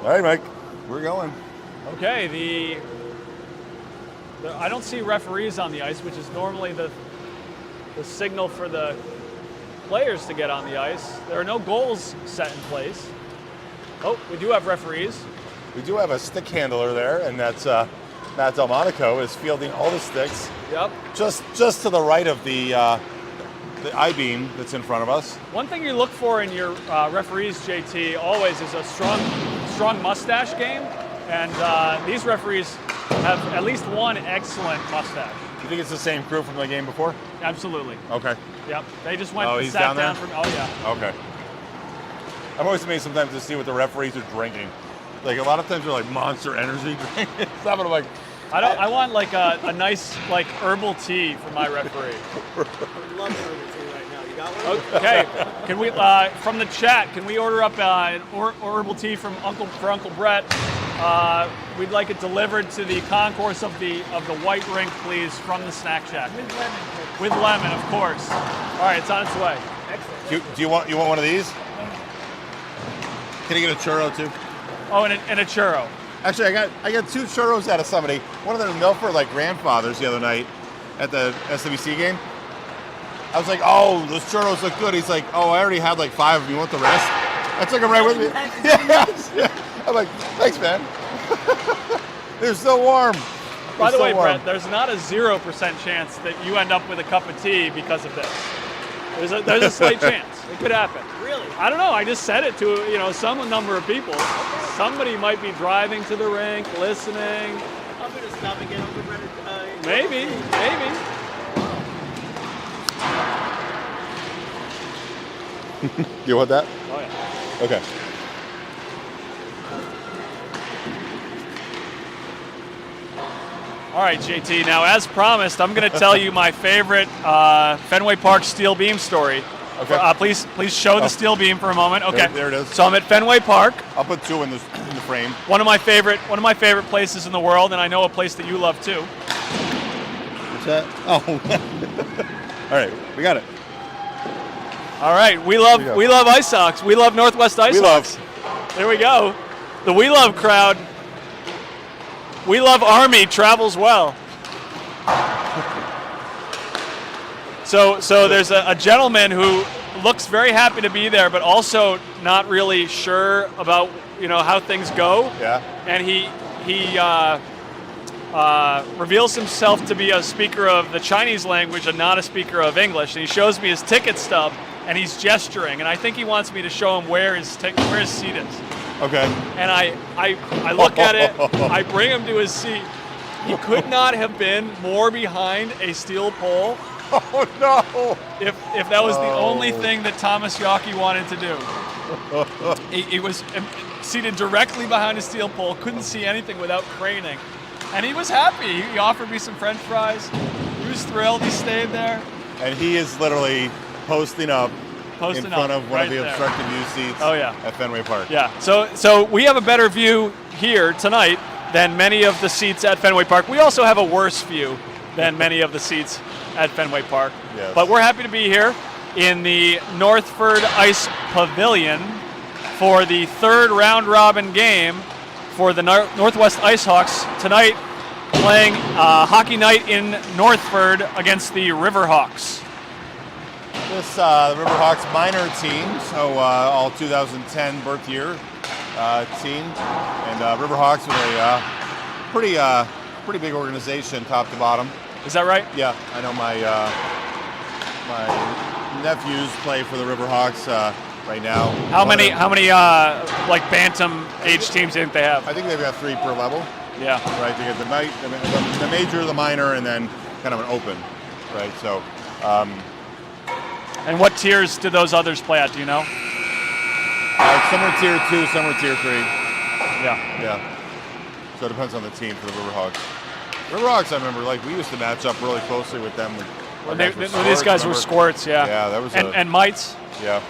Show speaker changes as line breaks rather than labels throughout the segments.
All right, Mike, we're going.
Okay, I don't see referees on the ice, which is normally the signal for the players to get on the ice. There are no goals set in place. Oh, we do have referees.
We do have a stick handler there, and that's Matt Delmonico is fielding all the sticks.
Yep.
Just to the right of the I-beam that's in front of us.
One thing you look for in your referees, JT, always is a strong mustache game, and these referees have at least one excellent mustache.
You think it's the same crew from the game before?
Absolutely.
Okay.
Yep. They just went
Oh,
and
he's
sat
down there?
down from. Oh yeah.
Okay. I'm always amazed sometimes to see what the referees are drinking. Like a lot of times they're like Monster Energy drinking stuff, and I'm like,
I want like a nice like herbal tea for my referee.
I would love herbal tea right now. You got one?
Okay. Can we from the chat? Can we order up an herbal tea from Uncle Brett? We'd like it delivered to the concourse of the white rink, please, from the snack shack.
With lemon. Please.
With lemon, of course. All right, it's on its way.
Excellent.
do you want one of these? Can I get a churro too?
Oh, and a churro.
Actually, I got 2 churros out of somebody. One of them Milford like grandfathers the other night at the SWC game. I was like, oh, those churros look good. He's like, oh, I already had like 5 of them. You want the rest? I took them right with me. Yes. I'm like, thanks, man. They're so warm.
By the
so
way,
warm.
Brett, there's not a 0% chance that you end up with a cup of tea because of this. There's a slight chance. It could happen.
Really?
I don't know. I just said it to some number of people. Somebody might be driving to the rink, listening.
I'm going to stop and get over Brett.
Maybe.
You want that?
Oh yeah.
Okay.
All right, JT. Now, as promised, I'm going to tell you my favorite Fenway Park steel beam story.
Okay.
Please show the steel beam for a moment. Okay.
There it is.
So I'm at Fenway Park.
I'll put 2 in the frame.
One of my favorite places in the world, and I know a place that you love too.
What's that? Oh. All right, we got it.
All right, we love Icehawks. We love Northwest Icehawks.
We love.
There we go. The We Love crowd. We Love Army travels well. So there's a gentleman who looks very happy to be there, but also not really sure about how things go.
Yeah.
And he reveals himself to be a speaker of the Chinese language and not a speaker of English. And he shows me his ticket stub, and he's gesturing, and I think he wants me to show him where his seat is.
Okay.
And I look at it, I bring him to his seat. He could not have been more behind a steel pole.
Oh no!
If that was the only thing that Thomas Yockey wanted to do. He was seated directly behind a steel pole, couldn't see anything without craning. And he was happy. He offered me some French fries. He was thrilled. He stayed there.
And he is literally posting up in front of one
right
of the
there.
obstructed view seats at Fenway Park.
Yeah. So we have a better view here tonight than many of the seats at Fenway Park. We also have a worse view than many of the seats at Fenway Park.
Yes.
But we're happy to be here in the Northford Ice Pavilion for the 3rd round-robin game for the Northwest Icehawks tonight, playing hockey night in Northford against the Riverhawks.
This the Riverhawks minor team, so all 2010 birth year team, and Riverhawks with a pretty big organization, top to bottom.
Is that right?
Yeah, I know my nephews play for the Riverhawks right now.
How many like bantam age teams do you think they have?
I think they've got 3 per level.
Yeah.
Right, they get the major, the minor, and then kind of an open. Right, so.
And what tiers do those others play at? Do you know?
Some are tier 2, some are tier 3.
Yeah.
So it depends on the team for the Riverhawks. Riverhawks, I remember, like we used to match up really closely with them.
When these guys were squirts, yeah.
Yeah, that was
and mites.
Yeah.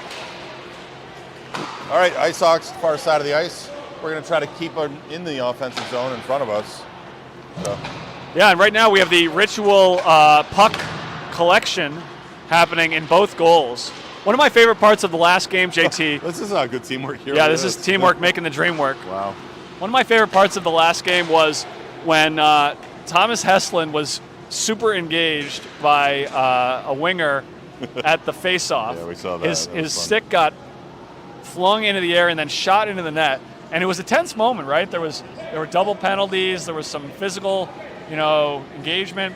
All right, Icehawks, far side of the ice. We're going to try to keep them in the offensive zone in front of us. So.
Yeah, and right now we have the ritual puck collection happening in both goals. One of my favorite parts of the last game, JT.
This is good teamwork here.
Yeah, this is teamwork making the dream work.
Wow.
One of my favorite parts of the last game was when Thomas Heslin was super engaged by a winger at the face-off.
Yeah, we saw that.
His stick got flung into the air and then shot into the net, and it was a tense moment, right? There were double penalties, there was some physical, engagement,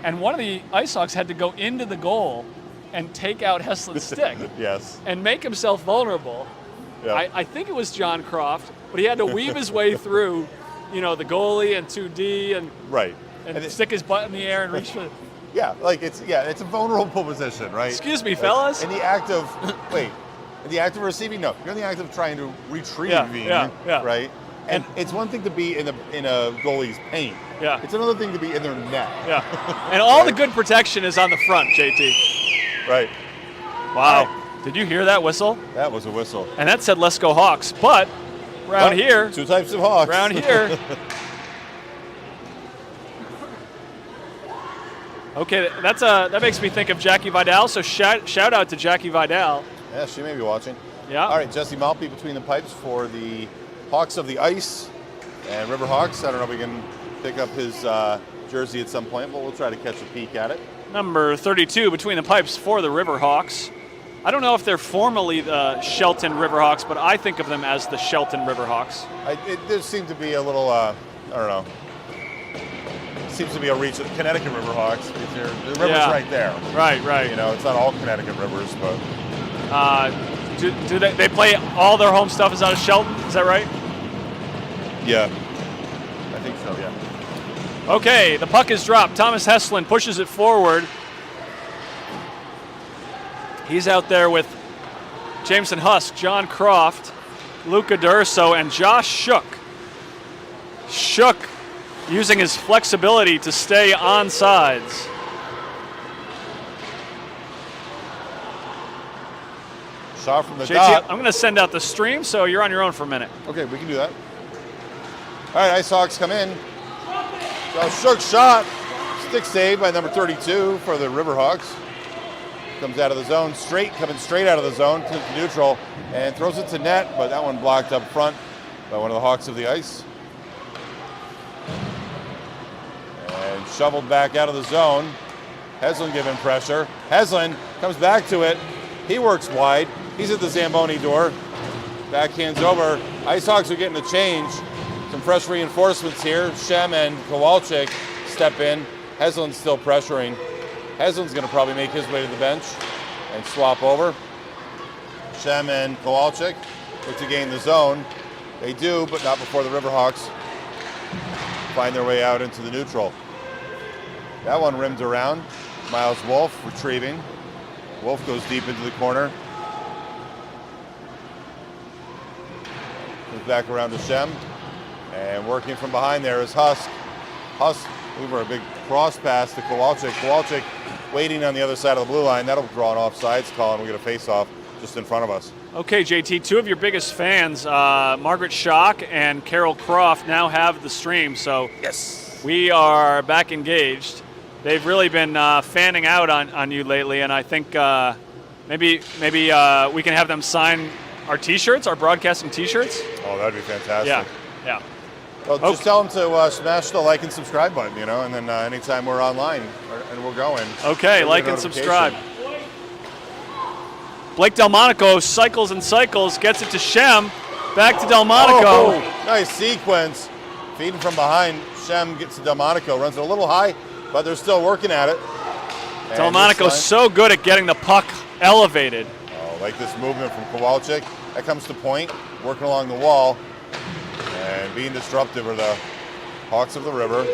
and one of the Icehawks had to go into the goal and take out Heslin's stick.
Yes.
And make himself vulnerable.
Yeah.
I think it was John Croft, but he had to weave his way through, the goalie and 2D and
Right.
and stick his butt in the air and reach for.
Yeah, it's a vulnerable position, right?
Excuse me, fellas.
In the act of receiving, no, you're in the act of trying to retrieve,
yeah.
right? And it's one thing to be in a goalie's paint.
Yeah.
It's another thing to be in their net.
Yeah. And all the good protection is on the front, JT.
Right.
Wow.
Right.
Did you hear that whistle?
That was a whistle.
And that said, let's go Hawks. But around here,
two types of Hawks.
Around here. Okay, that makes me think of Jackie Vidal. So shout out to Jackie Vidal.
Yeah, she may be watching.
Yeah.
All right, Jesse Malpe between the pipes for the Hawks of the Ice and Riverhawks. I don't know if we can pick up his jersey at some point, but we'll try to catch a peek at it.
Number 32 between the pipes for the Riverhawks. I don't know if they're formally the Shelton Riverhawks, but I think of them as the Shelton Riverhawks.
There seemed to be a little, I don't know. Seems to be a reach of the Connecticut Riverhawks. The river's right there.
Right.
It's not all Connecticut rivers, but.
Do they play all their home stuff is out of Shelton? Is that right?
Yeah. I think so, yeah.
Okay, the puck is dropped. Thomas Heslin pushes it forward. He's out there with Jameson Husk, John Croft, Luca D'Urso, and Josh Shook. Shook using his flexibility to stay on sides.
Shot from the
JT,
dot.
I'm going to send out the stream, so you're on your own for a minute.
Okay, we can do that. All right, Icehawks come in. Josh Shook shot. Stick save by number 32 for the Riverhawks. Comes out of the zone, coming straight out of the zone to neutral, and throws it to net, but that one blocked up front by one of the Hawks of the Ice. And shoveled back out of the zone. Heslin giving pressure. Heslin comes back to it. He works wide. He's at the Zamboni door. Backhands over. Icehawks are getting a change. Some fresh reinforcements here. Shem and Kowalczyk step in. Heslin's still pressuring. Heslin's going to probably make his way to the bench and swap over. Shem and Kowalczyk look to gain the zone. They do, but not before the Riverhawks find their way out into the neutral. That one rimmed around. Miles Wolf retrieving. Wolf goes deep into the corner. Comes back around to Shem. And working from behind there is Husk. Husk over a big cross pass to Kowalczyk. Kowalczyk waiting on the other side of the blue line. That'll draw an offsides call, and we get a face-off just in front of us.
Okay, JT, two of your biggest fans, Margaret Schock and Carol Croft, now have the stream. So
yes,
we are back engaged. They've really been fanning out on you lately, and I think maybe we can have them sign our T-shirts, our broadcasting T-shirts.
Oh, that'd be fantastic.
Yeah.
Well, just tell them to smash the like and subscribe button, and then anytime we're online and we're going.
Okay, like and subscribe. Blake Delmonico cycles and cycles, gets it to Shem, back to Delmonico.
Oh, nice sequence. Feeding from behind, Shem gets to Delmonico, runs it a little high, but they're still working at it. And
Delmonico's so good at getting the puck elevated.
Oh, like this movement from Kowalczyk. That comes to point, working along the wall. And being disruptive are the Hawks of the River.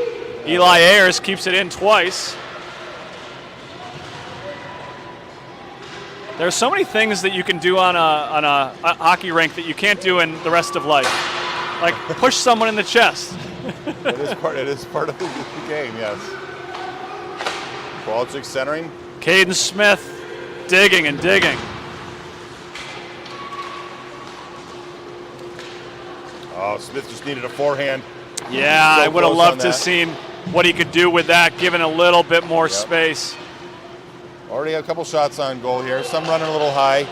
Eli Ayers keeps it in twice. There's so many things that you can do on a hockey rink that you can't do in the rest of life. Like push someone in the chest.
It is part of the game, yes. Kowalczyk centering.
Caden Smith digging and digging.
Oh, Smith just needed a forehand.
Yeah,
So
I would have
close
loved
on
to
that.
seen what he could do with that, given a little bit more space.
Already a couple shots on goal here. Some running a little high,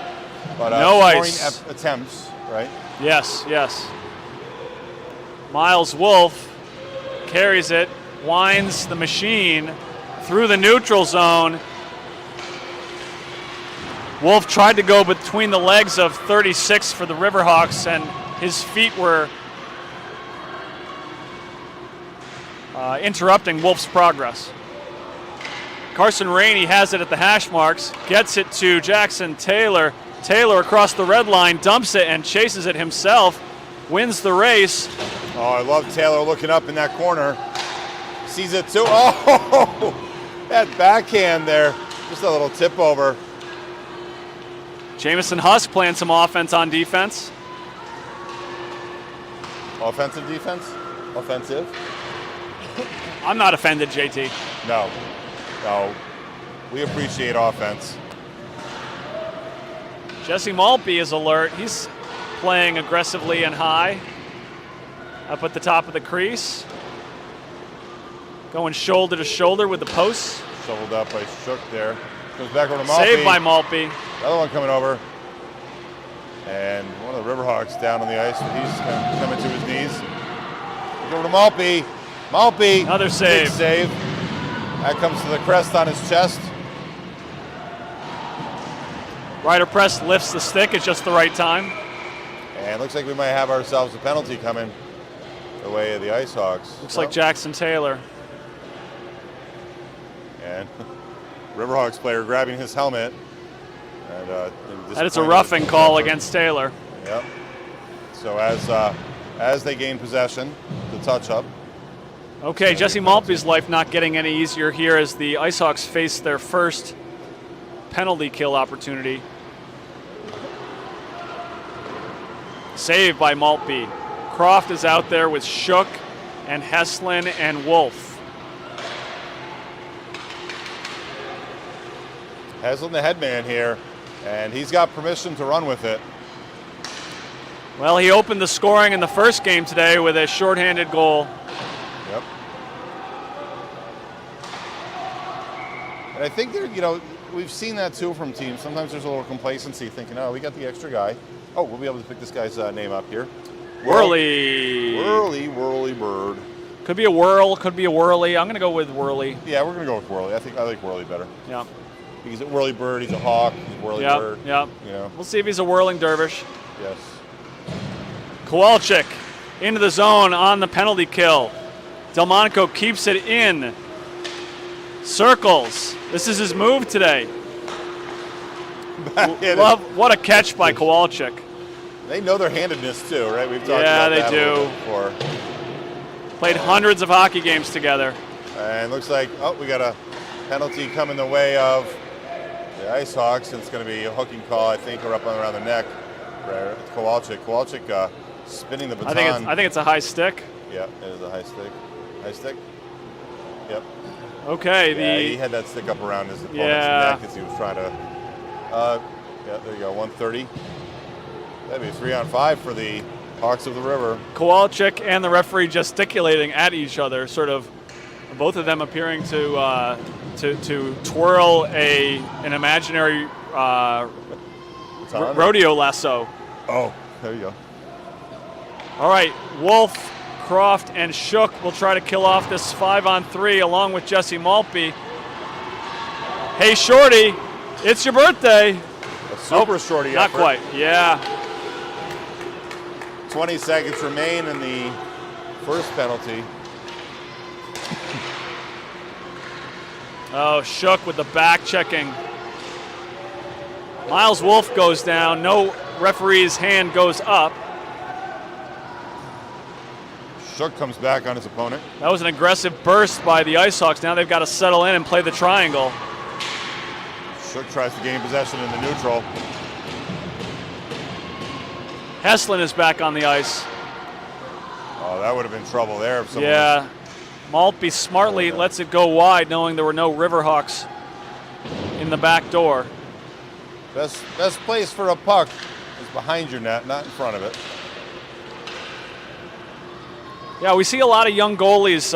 but
No
scoring
ice.
attempts, right?
Yes. Miles Wolf carries it, winds the machine through the neutral zone. Wolf tried to go between the legs of 36 for the Riverhawks, and his feet were interrupting Wolf's progress. Carson Rainey has it at the hash marks, gets it to Jackson Taylor. Taylor across the red line, dumps it and chases it himself, wins the race.
Oh, I love Taylor looking up in that corner. Sees it too. Oh, that backhand there. Just a little tip over.
Jamison Husk playing some offense on defense.
Offensive defense? Offensive?
I'm not offended, JT.
No. No. We appreciate offense.
Jesse Maltby is alert. He's playing aggressively and high. Up at the top of the crease. Going shoulder to shoulder with the posts.
Shoveled up by Shook there. Goes back over to Maltby.
Saved by Maltby.
Another one coming over. And one of the Riverhawks down on the ice. He's coming to his knees. Goes over to Maltby. Maltby.
Another save.
Big save. That comes to the crest on his chest.
Ryder press lifts the stick at just the right time.
And looks like we might have ourselves a penalty coming the way of the Icehawks.
Looks like Jackson Taylor.
And Riverhawks player grabbing his helmet. And
that is a roughing call against Taylor.
Yep. So as they gain possession, the touch up.
Okay, Jesse Maltby's life not getting any easier here as the Icehawks face their first penalty kill opportunity. Saved by Maltby. Croft is out there with Shook and Heslin and Wolf.
Heslin the headman here, and he's got permission to run with it.
Well, he opened the scoring in the first game today with a shorthanded goal.
Yep. And I think we've seen that too from teams. Sometimes there's a little complacency thinking, oh, we got the extra guy. Oh, we'll be able to pick this guy's name up here.
Whirly.
Whirly bird.
Could be a whirl, could be a whirly. I'm going to go with whirly.
Yeah, we're going to go with whirly. I like whirly better.
Yeah.
He's a whirly bird, he's a hawk, he's a whirly bird.
Yeah.
You know.
We'll see if he's a whirling dervish.
Yes.
Kowalczyk into the zone on the penalty kill. Delmonico keeps it in. Circles. This is his move today. What a catch by Kowalczyk.
They know their handedness too, right? We've talked
yeah,
about
they
that
do.
a little bit before.
Played hundreds of hockey games together.
And looks like, we got a penalty coming the way of the Icehawks. It's going to be a hooking call, I think, or up around the neck. Kowalczyk. Kowalczyk spinning the baton.
I think it's a high stick.
Yeah, it is a high stick. High stick? Yep.
Okay.
He had that stick up around his opponent's neck as he was trying to. There you go, 130. That'd be 3-on-5 for the Hawks of the River.
Kowalczyk and the referee gesticulating at each other, sort of, both of them appearing to twirl an imaginary rodeo lasso.
Oh, there you go.
All right, Wolf, Croft, and Shook will try to kill off this 5-on-3 along with Jesse Maltby. Hey, Shorty, it's your birthday.
A super shorty
Not
effort.
quite, yeah.
20 seconds remain in the first penalty.
Oh, Shook with the back checking. Miles Wolf goes down. No referee's hand goes up.
Shook comes back on his opponent.
That was an aggressive burst by the Icehawks. Now they've got to settle in and play the triangle.
Shook tries to gain possession in the neutral.
Heslin is back on the ice.
Oh, that would have been trouble there. If someone
Yeah. Maltby smartly lets it go wide, knowing there were no Riverhawks in the back door.
Best place for a puck is behind your net, not in front of it.
Yeah, we see a lot of young goalies,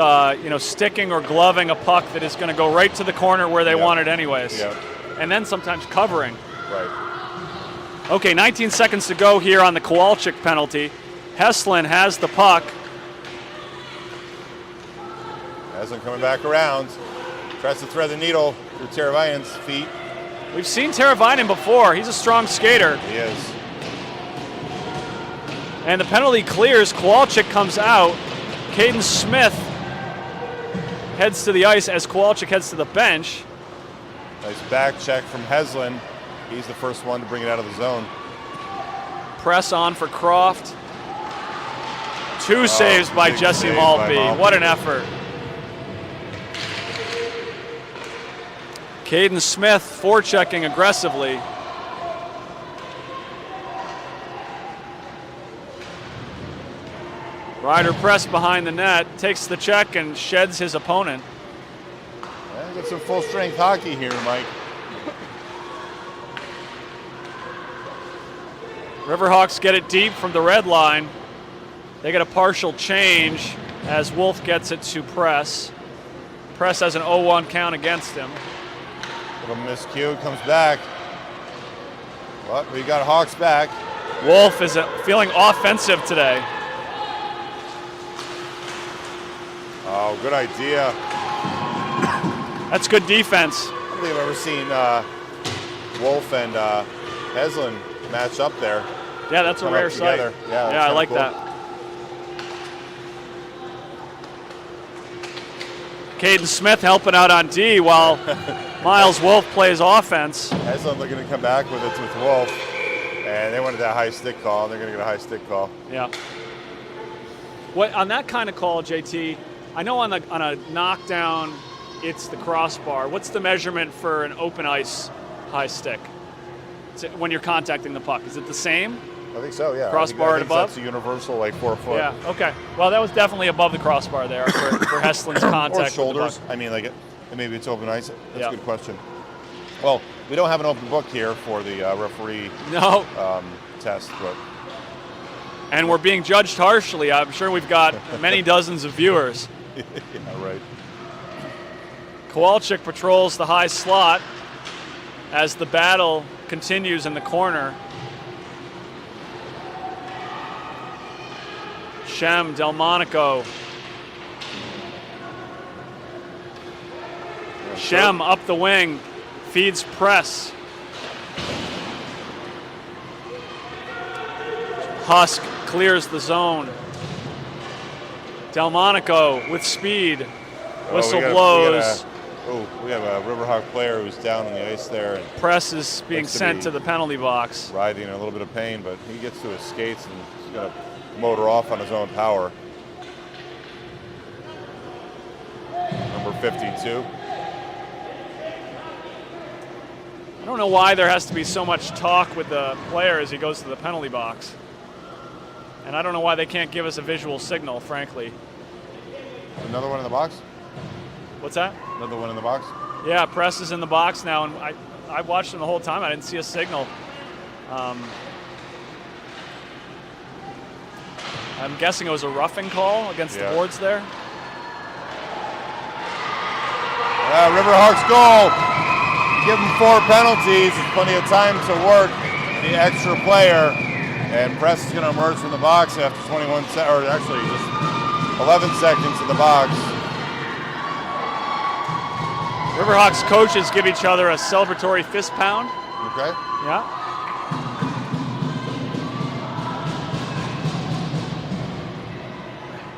sticking or gloving a puck that is going to go right to the corner where they want it anyways.
Yeah.
And then sometimes covering.
Right.
Okay, 19 seconds to go here on the Kowalczyk penalty. Heslin has the puck.
Hasn't coming back around. Tries to thread the needle through Teravainen's feet.
We've seen Teravainen before. He's a strong skater.
He is.
And the penalty clears. Kowalczyk comes out. Caden Smith heads to the ice as Kowalczyk heads to the bench.
Nice back check from Heslin. He's the first one to bring it out of the zone.
Press on for Croft. Two saves by
big
Jesse
save by
Maltby.
Maltby.
What an effort. Caden Smith forechecking aggressively. Ryder press behind the net, takes the check and sheds his opponent.
Yeah, get some full strength hockey here, Mike.
Riverhawks get it deep from the red line. They get a partial change as Wolf gets it to Press. Press has an 0-1 count against him.
Little miscue, comes back. But we got Hawks back.
Wolf is feeling offensive today.
Oh, good idea.
That's good defense.
I don't think I've ever seen Wolf and Heslin match up there.
Yeah, that's a
Come
rare
up
sight.
together. Yeah, that's
I
kinda
like
cool.
that. Caden Smith helping out on D while Miles Wolf plays offense.
Heslin looking to come back with it with Wolf. And they wanted that high stick call. They're going to get a high stick call.
Yeah. What on that kind of call, JT? I know on a knockdown, it's the crossbar. What's the measurement for an open ice high stick? When you're contacting the puck, is it the same?
I think so, yeah.
Crossbar
I think
above?
That's a universal, like 4 foot.
Yeah. Okay. Well, that was definitely above the crossbar there for Heslin's contact.
Or shoulders.
With the puck.
I mean, like maybe it's open ice. That's
Yeah.
a good question. Well, we don't have an open book here for the referee
No.
test, but
And we're being judged harshly. I'm sure we've got many dozens of viewers.
yeah, right.
Kowalczyk patrols the high slot as the battle continues in the corner. Shem, Delmonico. Shem up the wing, feeds Press. Husk clears the zone. Delmonico with speed. Whistle blows.
We have a Riverhawk player who's down on the ice there and
Press is being
Looks to
sent
be-
to the penalty box.
riding in a little bit of pain, but he gets to his skates and he's going to motor off on his own power. Number 52.
I don't know why there has to be so much talk with the player as he goes to the penalty box. And I don't know why they can't give us a visual signal, frankly.
Another one in the box?
What's that?
Another one in the box?
Yeah, Press is in the box now, and I watched him the whole time. I didn't see a signal. I'm guessing it was a roughing call against the
Yeah.
boards there.
Riverhawks goal. Give them 4 penalties. It's plenty of time to work the extra player. And Press is going to emerge from the box after 21 or actually just 11 seconds in the box.
Riverhawks coaches give each other a celebratory fist pound.
Okay.
Yeah.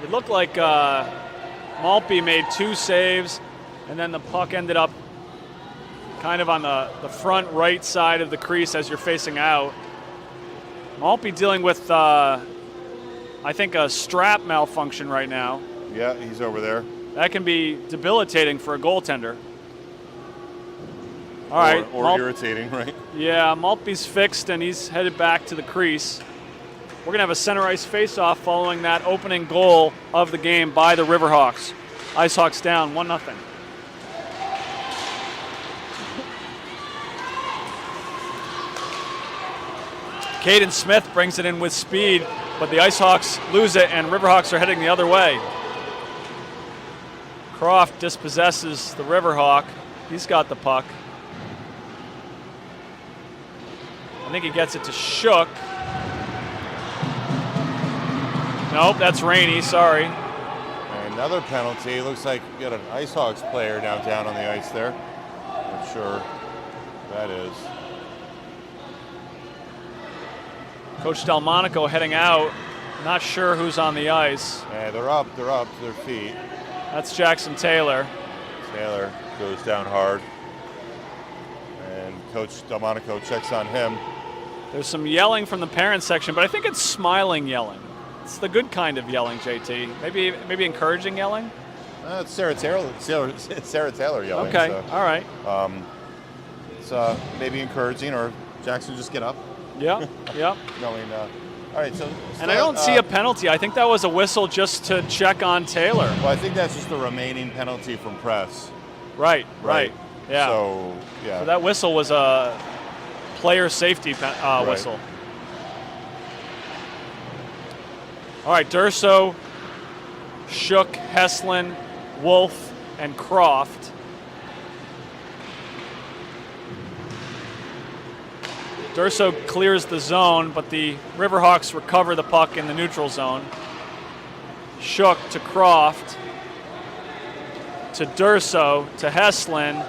It looked like Maltby made 2 saves, and then the puck ended up kind of on the front right side of the crease as you're facing out. Maltby dealing with, I think, a strap malfunction right now.
Yeah, he's over there.
That can be debilitating for a goaltender. All right.
Or irritating, right?
Yeah, Maltby's fixed and he's headed back to the crease. We're going to have a center ice face-off following that opening goal of the game by the Riverhawks. Icehawks down 1-0. Caden Smith brings it in with speed, but the Icehawks lose it and Riverhawks are heading the other way. Croft dispossesses the Riverhawk. He's got the puck. I think he gets it to Shook. Nope, that's Rainey, sorry.
And Another penalty. Looks like we got an Icehawks player down on the ice there. Not sure who that is.
Coach Delmonico heading out. Not sure who's on the ice.
Yeah, they're up to their feet.
That's Jackson Taylor.
Taylor goes down hard. And Coach Delmonico checks on him.
There's some yelling from the parent section, but I think it's smiling yelling. It's the good kind of yelling, JT. Maybe encouraging yelling?
It's Sarah Taylor. It's Sarah Taylor yelling.
Okay,
so,
all right.
It's maybe encouraging, or Jackson just get up.
Yeah, yeah.
Knowing, all right, so.
And I don't see a penalty. I think that was a whistle just to check on Taylor.
Well, I think that's just the remaining penalty from press.
Right. Yeah.
So, yeah.
So that whistle was a player safety whistle. All right, Durso, Shook, Heslin, Wolf, and Croft. Durso clears the zone, but the Riverhawks recover the puck in the neutral zone. Shook to Croft, to Durso, to Heslin.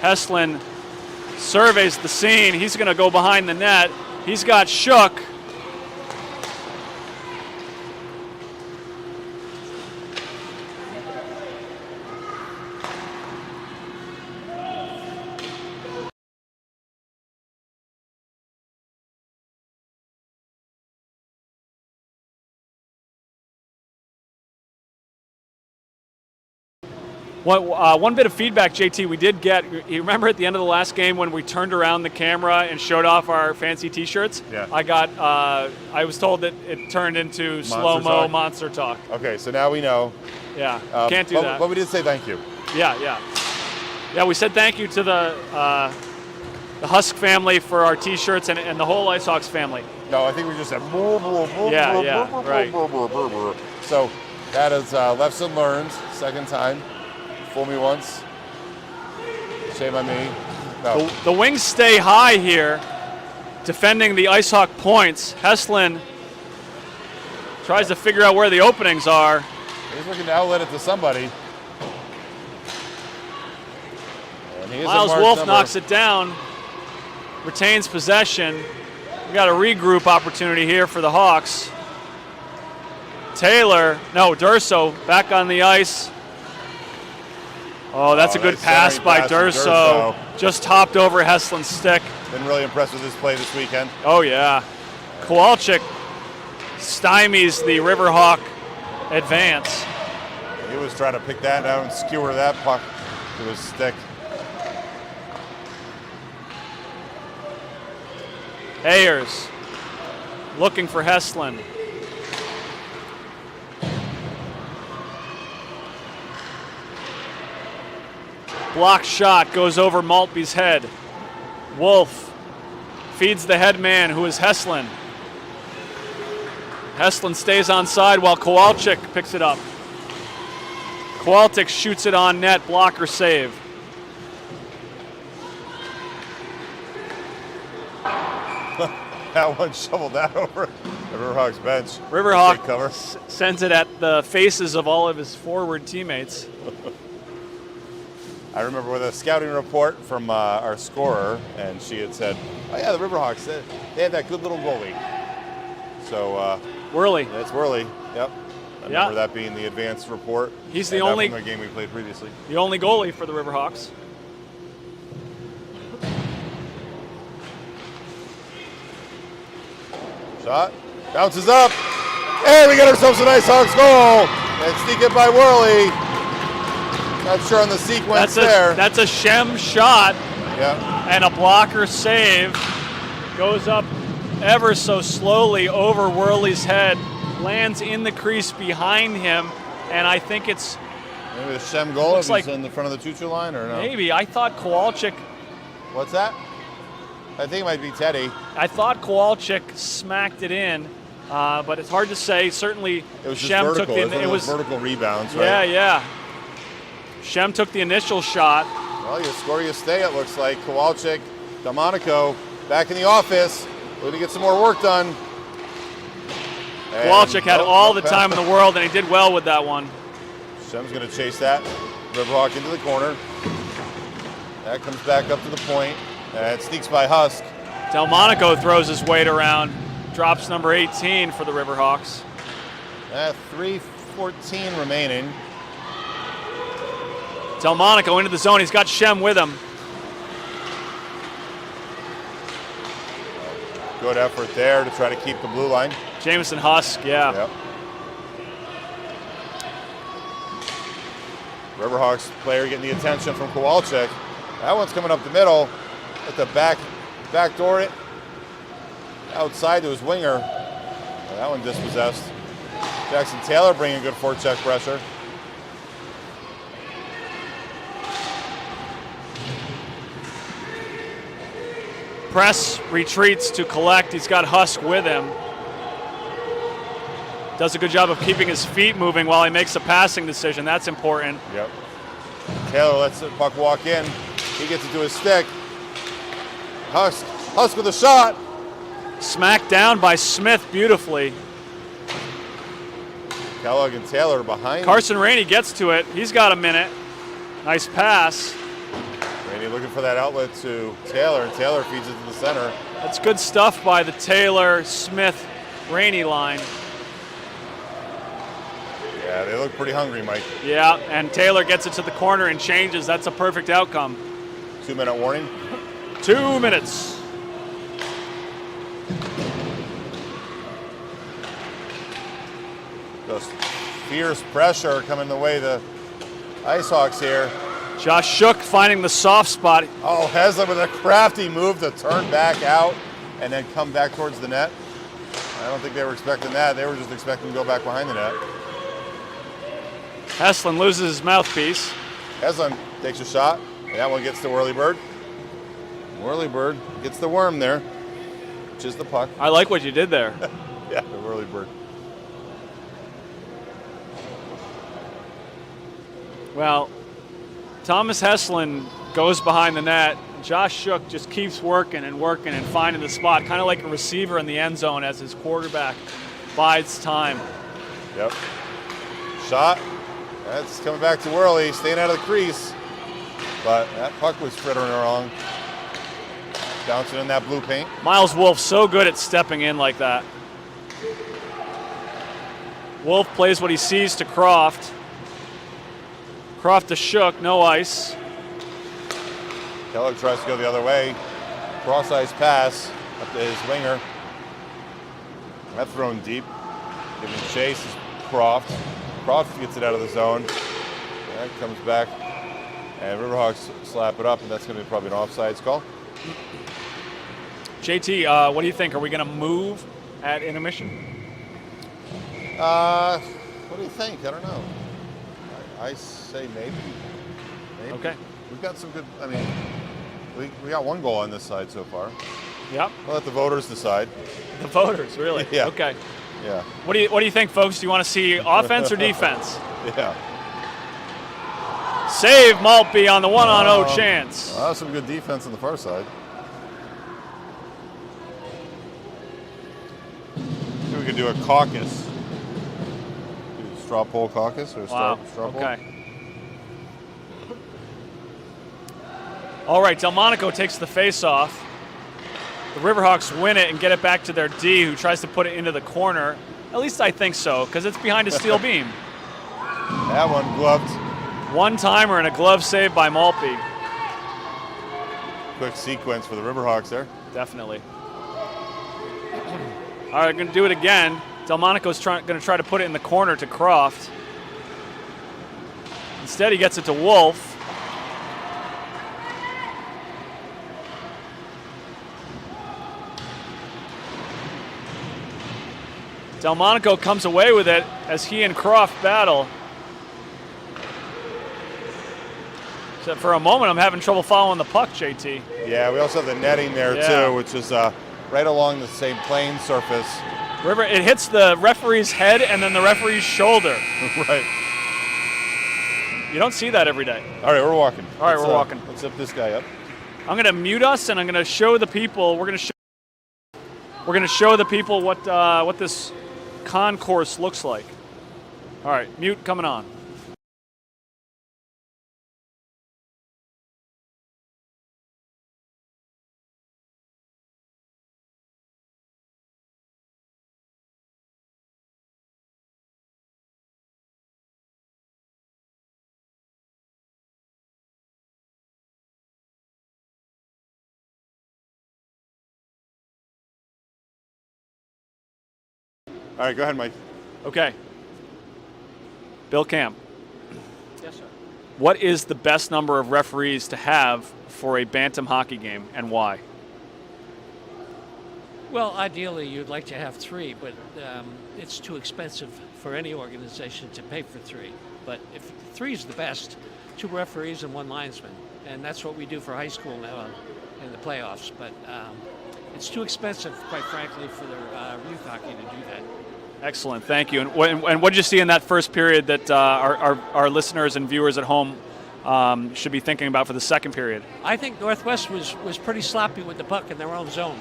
Heslin surveys the scene. He's going to go behind the net. He's got Shook. One bit of feedback, JT, we did get. You remember at the end of the last game when we turned around the camera and showed off our fancy T-shirts?
Yeah.
I was told that it turned into slow-mo monster talk.
Okay, so now we know.
Yeah, can't do that.
But we did say thank you.
Yeah, we said thank you to the Husk family for our T-shirts and the whole Icehawks family.
No, I think we just said.
Right.
So that is lessons learned. Second time. Fool me once. Shame on me. No.
The wings stay high here, defending the Icehawk points. Heslin tries to figure out where the openings are.
He's looking to outlet it to somebody. And
Miles Wolf knocks it down, retains possession. We got a regroup opportunity here for the Hawks. Durso back on the ice. Oh, that's a good pass by Durso. Just hopped over Heslin's stick.
Been really impressed with his play this weekend.
Oh, yeah. Kowalczyk stymies the Riverhawk advance.
He was trying to pick that out and skewer that puck to his stick.
Ayers looking for Heslin. Block shot goes over Maltby's head. Wolf feeds the head man, who is Heslin. Heslin stays on side while Kowalczyk picks it up. Kowalczyk shoots it on net, blocker save.
That one shoveled that over the Riverhawks bench.
Riverhawk sends it at the faces of all of his forward teammates.
I remember with a scouting report from our scorer, and she had said, "Oh yeah, the Riverhawks, they had that good little goalie." So
Worley.
That's Worley. Yep. I remember that being the advanced report.
He's the only
from the game we played previously.
The only goalie for the Riverhawks.
Shot, bounces up, and we get ourselves a nice Hawks goal. And sneak it by Worley. Not sure on the sequence there.
That's a Shem shot.
Yeah.
And a blocker save. Goes up ever so slowly over Worley's head. Lands in the crease behind him. And I think it's...
Maybe the Shem goal if
like,
he's in the front of the choo-choo line, or no?
Maybe. I thought Kowalczyk...
What's that? I think it might be Teddy.
I thought Kowalczyk smacked it in. But it's hard to say. Certainly,
it was
Shem
just vertical.
took the...
It was vertical rebounds, right?
Yeah. Shem took the initial shot.
Well, you score, you stay, it looks like. Kowalczyk, Delmonico, back in the office. We're going to get some more work done.
Kowalczyk had
nope,
all
nope,
the time in the world, and he did well with that one.
Shem's going to chase that. Riverhawk into the corner. That comes back up to the point. And sneaks by Husk.
Delmonico throws his weight around. Drops number 18 for the Riverhawks.
3:14 remaining.
Delmonico into the zone. He's got Shem with him.
Good effort there to try to keep the blue line.
Jamison Husk, yeah.
Yep. Riverhawks player getting the attention from Kowalczyk. That one's coming up the middle at the back door it. Outside to his winger. That one dispossessed. Jackson Taylor bringing good forecheck pressure.
Press retreats to collect. He's got Husk with him. Does a good job of keeping his feet moving while he makes a passing decision. That's important.
Yep. Taylor lets the puck walk in. He gets it to his stick. Husk with a shot.
Smacked down by Smith beautifully.
Kellogg and Taylor behind.
Carson Rainey gets to it. He's got a minute. Nice pass.
Rainey looking for that outlet to Taylor, and Taylor feeds it to the center.
That's good stuff by the Taylor, Smith, Rainey line.
Yeah, they look pretty hungry, Mike.
Yeah, and Taylor gets it to the corner and changes. That's a perfect outcome.
2-minute warning.
2 minutes.
Just fierce pressure coming the way of the Icehawks here.
Josh Shook finding the soft spot.
Oh, Heslin with a crafty move to turn back out and then come back towards the net. I don't think they were expecting that. They were just expecting to go back behind the net.
Heslin loses his mouthpiece.
Heslin takes a shot, and that one gets to Whirlybird. Whirlybird gets the worm there, which is the puck.
I like what you did there.
Yeah, the Whirlybird.
Well, Thomas Heslin goes behind the net. Josh Shook just keeps working and finding the spot, kind of like a receiver in the end zone as his quarterback bides time.
Yep. Shot. That's coming back to Whirly, staying out of the crease. But that puck was frittering wrong. Bouncing in that blue paint.
Miles Wolf so good at stepping in like that. Wolf plays what he sees to Croft. Croft to Shook, no ice.
Kellogg tries to go the other way. Cross-ice pass up to his winger. That thrown deep. Giving chase is Croft. Croft gets it out of the zone. That comes back. And Riverhawks slap it up, and that's going to be probably an offsides call.
JT, what do you think? Are we going to move at intermission?
What do you think? I don't know. I say maybe.
Okay.
We've got some good, I mean, we got one goal on this side so far.
Yep.
We'll let the voters decide.
The voters, really?
Yeah.
Okay.
Yeah.
What do you think, folks? Do you want to see offense or defense?
Yeah.
Save Maltby on the 1-on-0 chance.
That was some good defense on the far side. Maybe we could do a caucus. Do a straw poll caucus or a straw poll?
Okay. All right, Delmonico takes the face-off. The Riverhawks win it and get it back to their D, who tries to put it into the corner. At least I think so, because it's behind a steel beam.
That one gloved.
One-timer and a glove save by Maltby.
Quick sequence for the Riverhawks there.
Definitely. All right, going to do it again. Delmonico's going to try to put it in the corner to Croft. Instead, he gets it to Wolf. Delmonico comes away with it as he and Croft battle. Except for a moment, I'm having trouble following the puck, JT.
Yeah, we also have the netting there too, which is right along the same plane surface.
It hits the referee's head and then the referee's shoulder.
Right.
You don't see that every day.
All right, we're walking.
All right, we're walking.
Let's zip this guy up.
I'm going to mute us and I'm going to show the people. We're going to show the people what this concourse looks like. All right, mute coming on.
All right, go ahead, Mike.
Okay. Bill Camp,
Yes, sir.
what is the best number of referees to have for a bantam hockey game, and why?
Well, ideally, you'd like to have 3, but it's too expensive for any organization to pay for 3. But if 3 is the best, 2 referees and 1 linesman, and that's what we do for high school now in the playoffs. But it's too expensive, quite frankly, for the youth hockey to do that.
Excellent, thank you. And what did you see in that first period that our listeners and viewers at home should be thinking about for the second period?
I think Northwest was pretty sloppy with the puck in their own zone.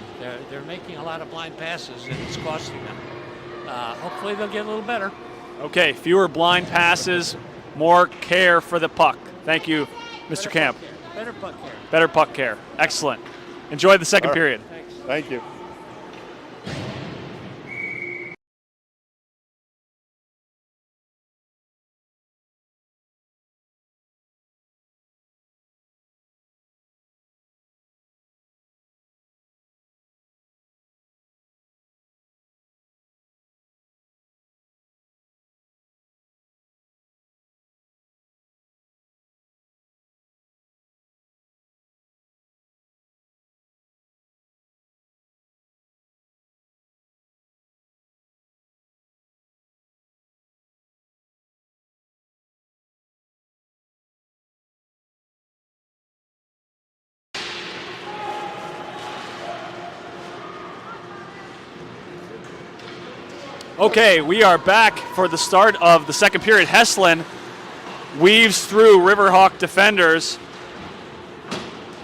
They're making a lot of blind passes, and it's costing them. Hopefully they'll get a little better.
Okay, fewer blind passes, more care for the puck. Thank you, Mr. Camp.
Better puck care.
Better puck care. Excellent. Enjoy the second
All right.
period.
Thanks.
Thank you.
Okay, we are back for the start of the second period. Heslin weaves through Riverhawk defenders,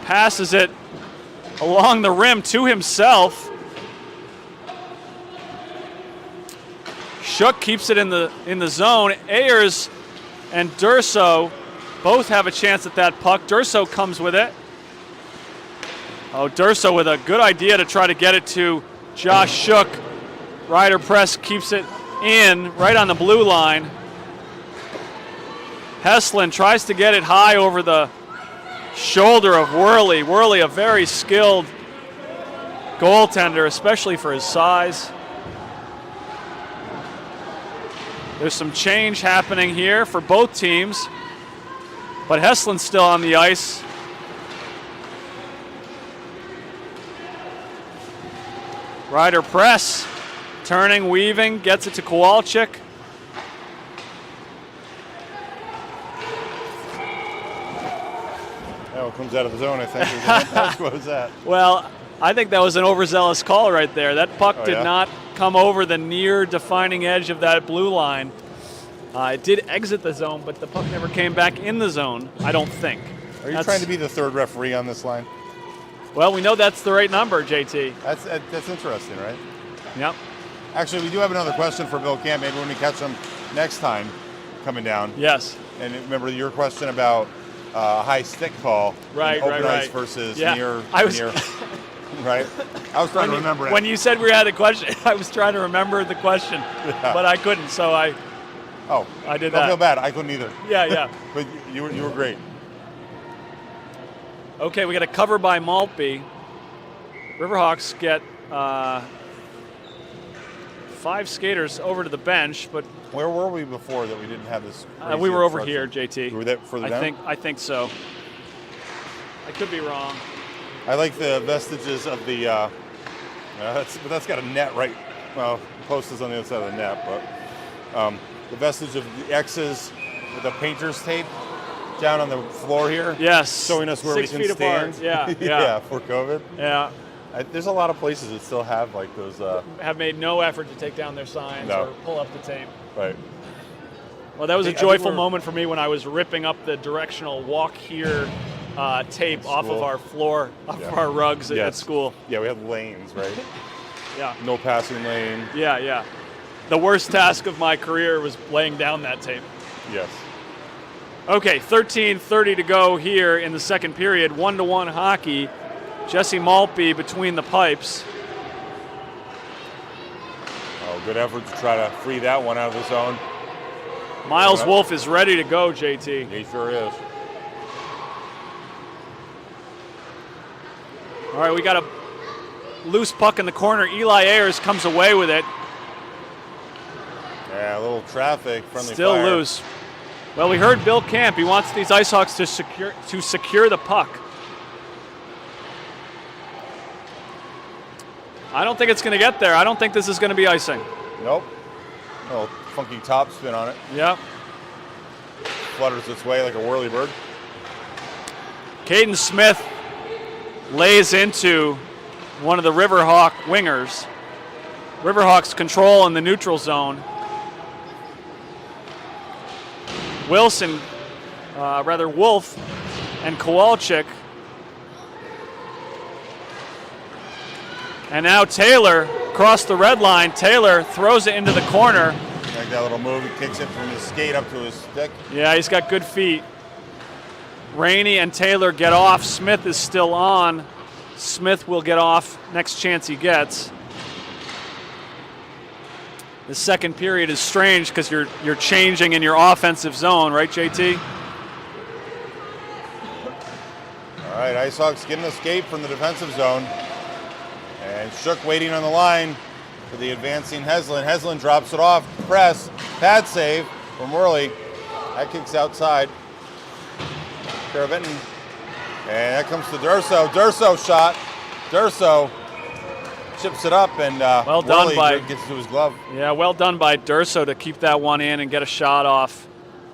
passes it along the rim to himself. Shook keeps it in the zone. Ayers and Durso both have a chance at that puck. Durso comes with it. Oh, Durso with a good idea to try to get it to Josh Shook. Ryder press keeps it in right on the blue line. Heslin tries to get it high over the shoulder of Worley. Worley, a very skilled goaltender, especially for his size. There's some change happening here for both teams, but Heslin's still on the ice. Ryder press. Turning, weaving, gets it to Kowalczyk.
Oh, it comes out of the zone, I think. What was that?
Well, I think that was an overzealous call right there. That puck did not come over the near defining edge of that blue line. It did exit the zone, but the puck never came back in the zone, I don't think.
Are you trying to be the third referee on this line?
Well, we know that's the right number, JT.
That's interesting, right?
Yep.
Actually, we do have another question for Bill Camp. Maybe when we catch him next time coming down.
Yes.
And remember your question about high stick call,
right,
open
right,
ice versus
yeah.
near,
near.
Right? I was trying to remember it.
When you said we had a question, I was trying to remember the question, but I couldn't, so I did that.
Don't feel bad. I couldn't either.
Yeah.
But you were great.
Okay, we got a cover by Maltby. Riverhawks get 5 skaters over to the bench, but
where were we before that we didn't have this?
We were over here, JT.
We were there further down?
I think so. I could be wrong.
I like the vestiges of the. But that's got a net right. Well, the post is on the other side of the net, but the vestige of the X's with the painter's tape down on the floor here.
Yes.
Showing us where
6
we can
feet
stand.
apart. Yeah.
Yeah. For COVID.
Yeah.
There's a lot of places that still have like those.
Have made no effort to take down their signs or pull up the tape.
Right.
Well, that was a joyful moment for me when I was ripping up the directional walk here tape off of our floor, off of our rugs at school.
Yeah, we have lanes, right?
Yeah.
No passing lane.
Yeah. the worst task of my career was laying down that tape.
Yes.
Okay, 13:30 to go here in the second period. 1-1 hockey. Jesse Maltby between the pipes.
Oh, good effort to try to free that one out of the zone.
Miles Wolf is ready to go, JT.
He sure is.
All right, we got a loose puck in the corner. Eli Ayers comes away with it.
Yeah, a little traffic, friendly
Still
fire.
loose. Well, we heard Bill Camp. He wants these Icehawks to secure the puck. I don't think it's going to get there. I don't think this is going to be icing.
Nope. A little funky top spin on it.
Yep.
Flutters its way like a whirly bird.
Caden Smith lays into one of the Riverhawk wingers. Riverhawks control in the neutral zone. Wolf and Kowalczyk. And now Taylor across the red line. Taylor throws it into the corner.
Like that little move, he kicks it from his skate up to his stick.
Yeah, he's got good feet. Rainey and Taylor get off. Smith is still on. Smith will get off next chance he gets. The second period is strange because you're changing in your offensive zone, right, JT?
All right, Icehawks get an escape from the defensive zone. And Shook waiting on the line for the advancing Heslin. Heslin drops it off, press, pad save from Worley. That kicks outside. Karaventon. And that comes to Durso. Durso shot. Durso chips it up, and
well done
Worley gets to his glove.
Yeah, well done by Durso to keep that one in and get a shot off,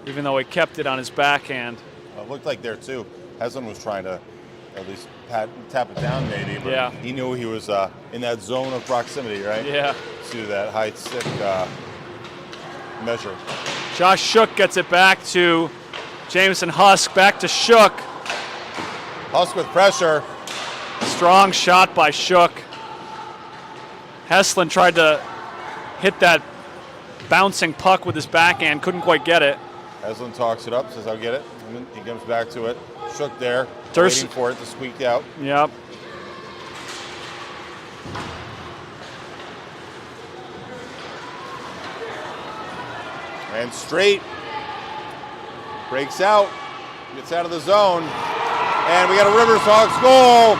even though he kept it on his backhand.
It looked like there too. Heslin was trying to at least tap it down maybe, but
yeah.
He knew he was in that zone of proximity, right?
Yeah.
To that high stick measure.
Josh Shook gets it back to Jameson Husk, back to Shook.
Husk with pressure.
Strong shot by Shook. Heslin tried to hit that bouncing puck with his backhand, couldn't quite get it.
Heslin talks it up, says, I'll get it. And then he comes back to it. Shook there,
Durso,
waiting for it to squeak out.
Yep.
And straight. Breaks out. Gets out of the zone. And we got a Riverhawks goal.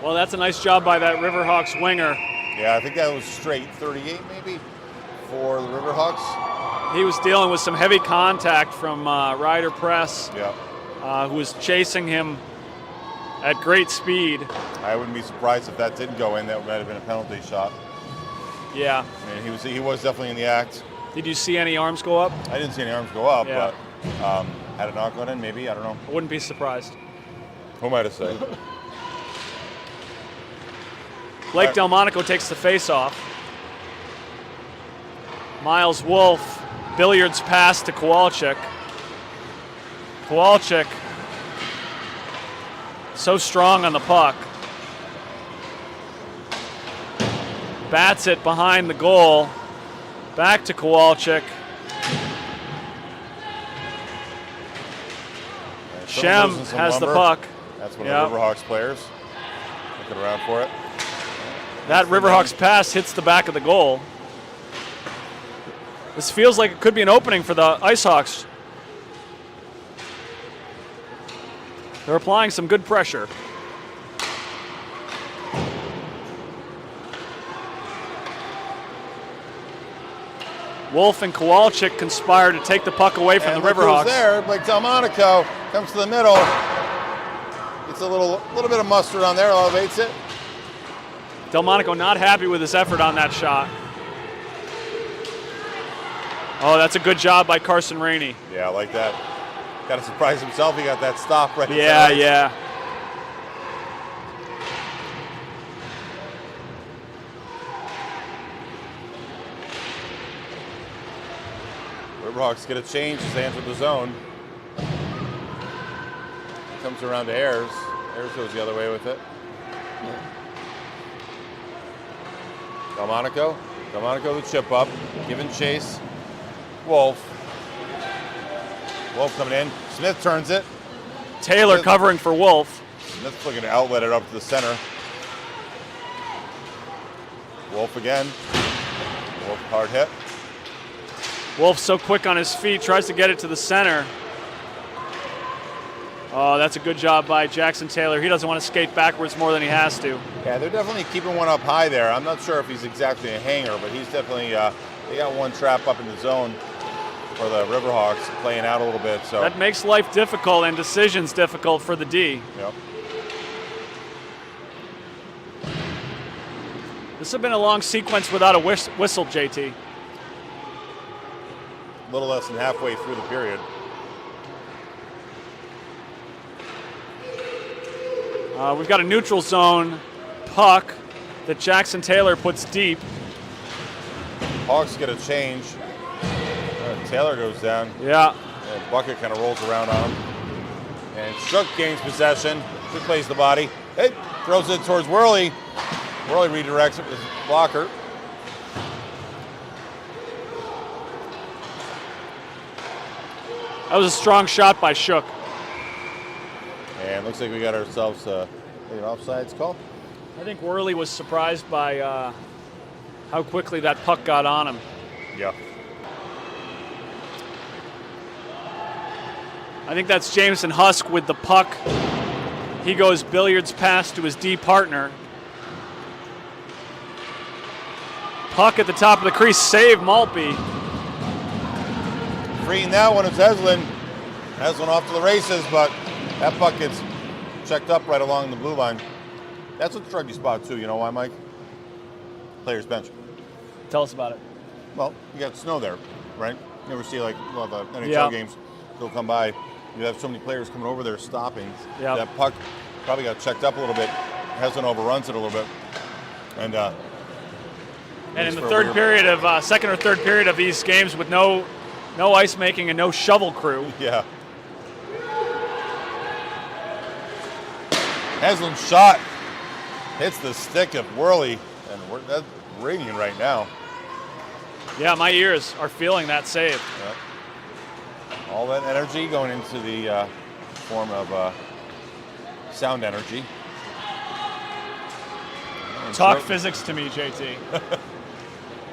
Well, that's a nice job by that Riverhawks winger.
Yeah, I think that was straight. 38 maybe for the Riverhawks.
He was dealing with some heavy contact from Ryder Press,
Yeah.
who was chasing him at great speed.
I wouldn't be surprised if that didn't go in. That might have been a penalty shot.
Yeah.
I mean, he was definitely in the act.
Did you see any arms go up?
I didn't see any arms go up,
Yeah.
but had a knock on it, maybe. I don't know.
I wouldn't be surprised.
Who am I to say?
Blake Delmonico takes the face-off. Miles Wolf billiards pass to Kowalczyk. Kowalczyk so strong on the puck. Bats it behind the goal. Back to Kowalczyk. Shem has the puck.
That's one of the Riverhawks players. Looking around for it.
That Riverhawks pass hits the back of the goal. This feels like it could be an opening for the Icehawks. They're applying some good pressure. Wolf and Kowalczyk conspire to take the puck away from the Riverhawks.
There, Blake Delmonico comes to the middle. Gets a little bit of mustard on there, elevates it.
Delmonico not happy with his effort on that shot. Oh, that's a good job by Carson Rainey.
Yeah, I like that. Got to surprise himself. He got that stop right.
Yeah, yeah.
Riverhawks get a change as they enter the zone. Comes around to Ayers. Ayers goes the other way with it. Delmonico the chip up, giving chase. Wolf coming in. Smith turns it.
Taylor
Smith
covering for Wolf.
Smith's looking to outlet it up to the center. Wolf again. Wolf hard hit.
Wolf so quick on his feet, tries to get it to the center. Oh, that's a good job by Jackson Taylor. He doesn't want to skate backwards more than he has to.
Yeah, they're definitely keeping one up high there. I'm not sure if he's exactly a hanger, but he's definitely, they got one trap up in the zone for the Riverhawks, playing out a little bit. So
that makes life difficult and decisions difficult for the D.
Yep.
This has been a long sequence without a whistle, JT.
A little less than halfway through the period.
We've got a neutral zone puck that Jackson Taylor puts deep.
Hawks get a change. Taylor goes down.
Yeah.
And Bucket kind of rolls around on him. And Shook gains possession. Shook plays the body. Hey, throws it towards Worley. Worley redirects it with his blocker.
That was a strong shot by Shook.
And looks like we got ourselves an offsides call.
I think Worley was surprised by how quickly that puck got on him.
Yeah.
I think that's Jameson Husk with the puck. He goes billiards pass to his D partner. Puck at the top of the crease, save Maltby.
Freeing that one is Heslin. Heslin off to the races, but that puck gets checked up right along the blue line. That's a tricky spot too. You know why, Mike? Player's bench.
Tell us about it.
Well, you got snow there, right? You never see like a lot of the NHL
Yeah.
games go come by. You have so many players coming over there stopping.
Yeah.
That puck probably got checked up a little bit. Heslin overruns it a little bit. And
in the third period of second or third period of these games with no ice making and no shovel crew.
Yeah. Haslam's shot hits the stick of Worley, and that's ringing right now.
Yeah, my ears are feeling that save.
Yep. All that energy going into the form of sound energy.
Talk physics to me, JT.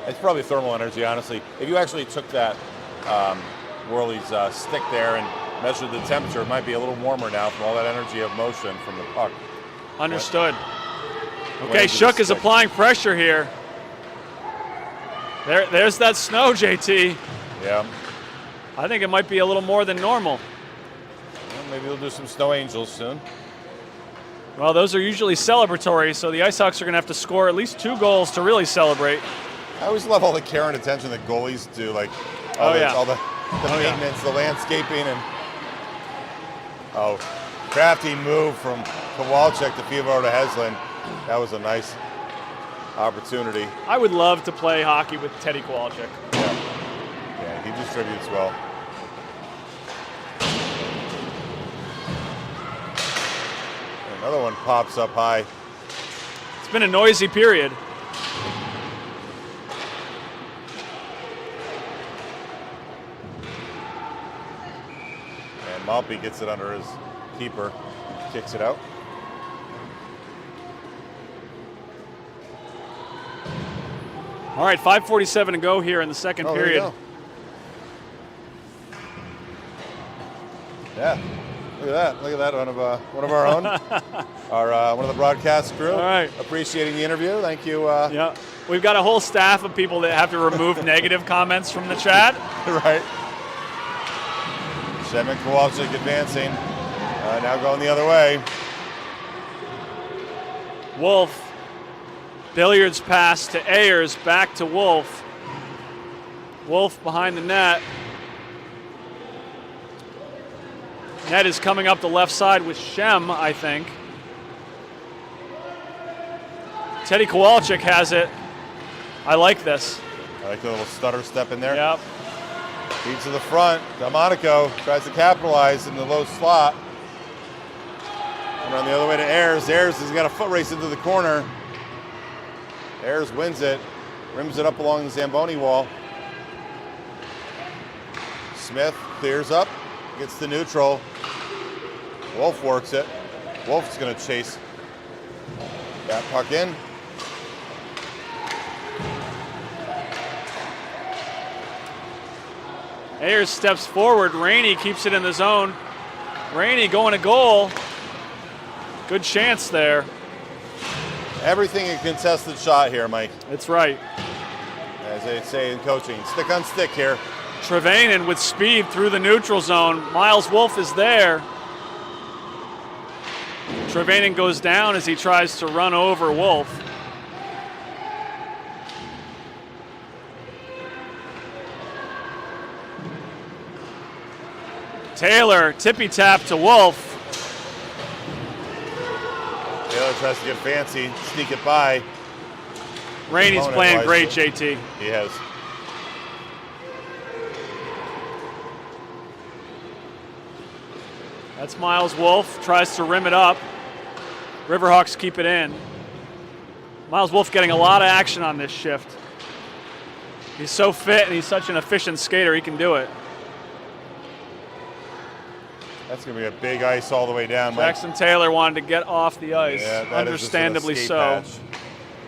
It's probably thermal energy, honestly. If you actually took that Worley's stick there and measured the temperature, it might be a little warmer now from all that energy of motion from the puck.
Understood.
Went
Okay,
into the
Shook is
stick.
applying pressure here. There's that snow, JT.
Yeah.
I think it might be a little more than normal.
Well, maybe we'll do some snow angels soon.
Well, those are usually celebratory, so the Icehawks are going to have to score at least 2 goals to really celebrate.
I always love all the care and attention that goalies do, like
Oh, yeah.
all the maintenance, the landscaping, and crafty move from Kowalczyk to Fivaro to Heslin. That was a nice opportunity.
I would love to play hockey with Teddy Kowalczyk.
Yeah, he distributes well. Another one pops up high.
It's been a noisy period.
And Maltby gets it under his keeper, kicks it out.
All right, 5:47 to go here in the second
Oh, there you
period.
go. Yeah, look at that. One of our own, one of the broadcast crew.
All right.
Appreciating the interview. Thank you.
Yeah, we've got a whole staff of people that have to remove negative comments from the chat.
Right. Shedman Kowalczyk advancing. Now going the other way.
Wolf. Billiards pass to Ayers, back to Wolf. Wolf behind the net. Net is coming up the left side with Shem, I think. Teddy Kowalczyk has it. I like this.
I like the little stutter step in there.
Yep.
Feed to the front. Delmonico tries to capitalize in the low slot. Run the other way to Ayers. Ayers has got a foot race into the corner. Ayers wins it. Rims it up along the Zamboni wall. Smith clears up. Gets to neutral. Wolf works it. Wolf's going to chase that puck in.
Ayers steps forward. Rainey keeps it in the zone. Rainey going to goal. Good chance there.
Everything a contested shot here, Mike.
That's right.
As they say in coaching, stick on stick here.
Trevainen with speed through the neutral zone. Miles Wolf is there. Trevainen goes down as he tries to run over Wolf. Taylor, tippy tap to Wolf.
Taylor tries to get fancy, sneak it by.
Rainey's
Opponent
playing
wise,
great, JT.
He has.
That's Miles Wolf, tries to rim it up. Riverhawks keep it in. Miles Wolf getting a lot of action on this shift. He's so fit and he's such an efficient skater, he can do it.
That's going to be a big ice all the way down, Mike.
Jackson Taylor wanted to get off the ice,
Yeah, that
understandably
is just
so.
an escape hatch.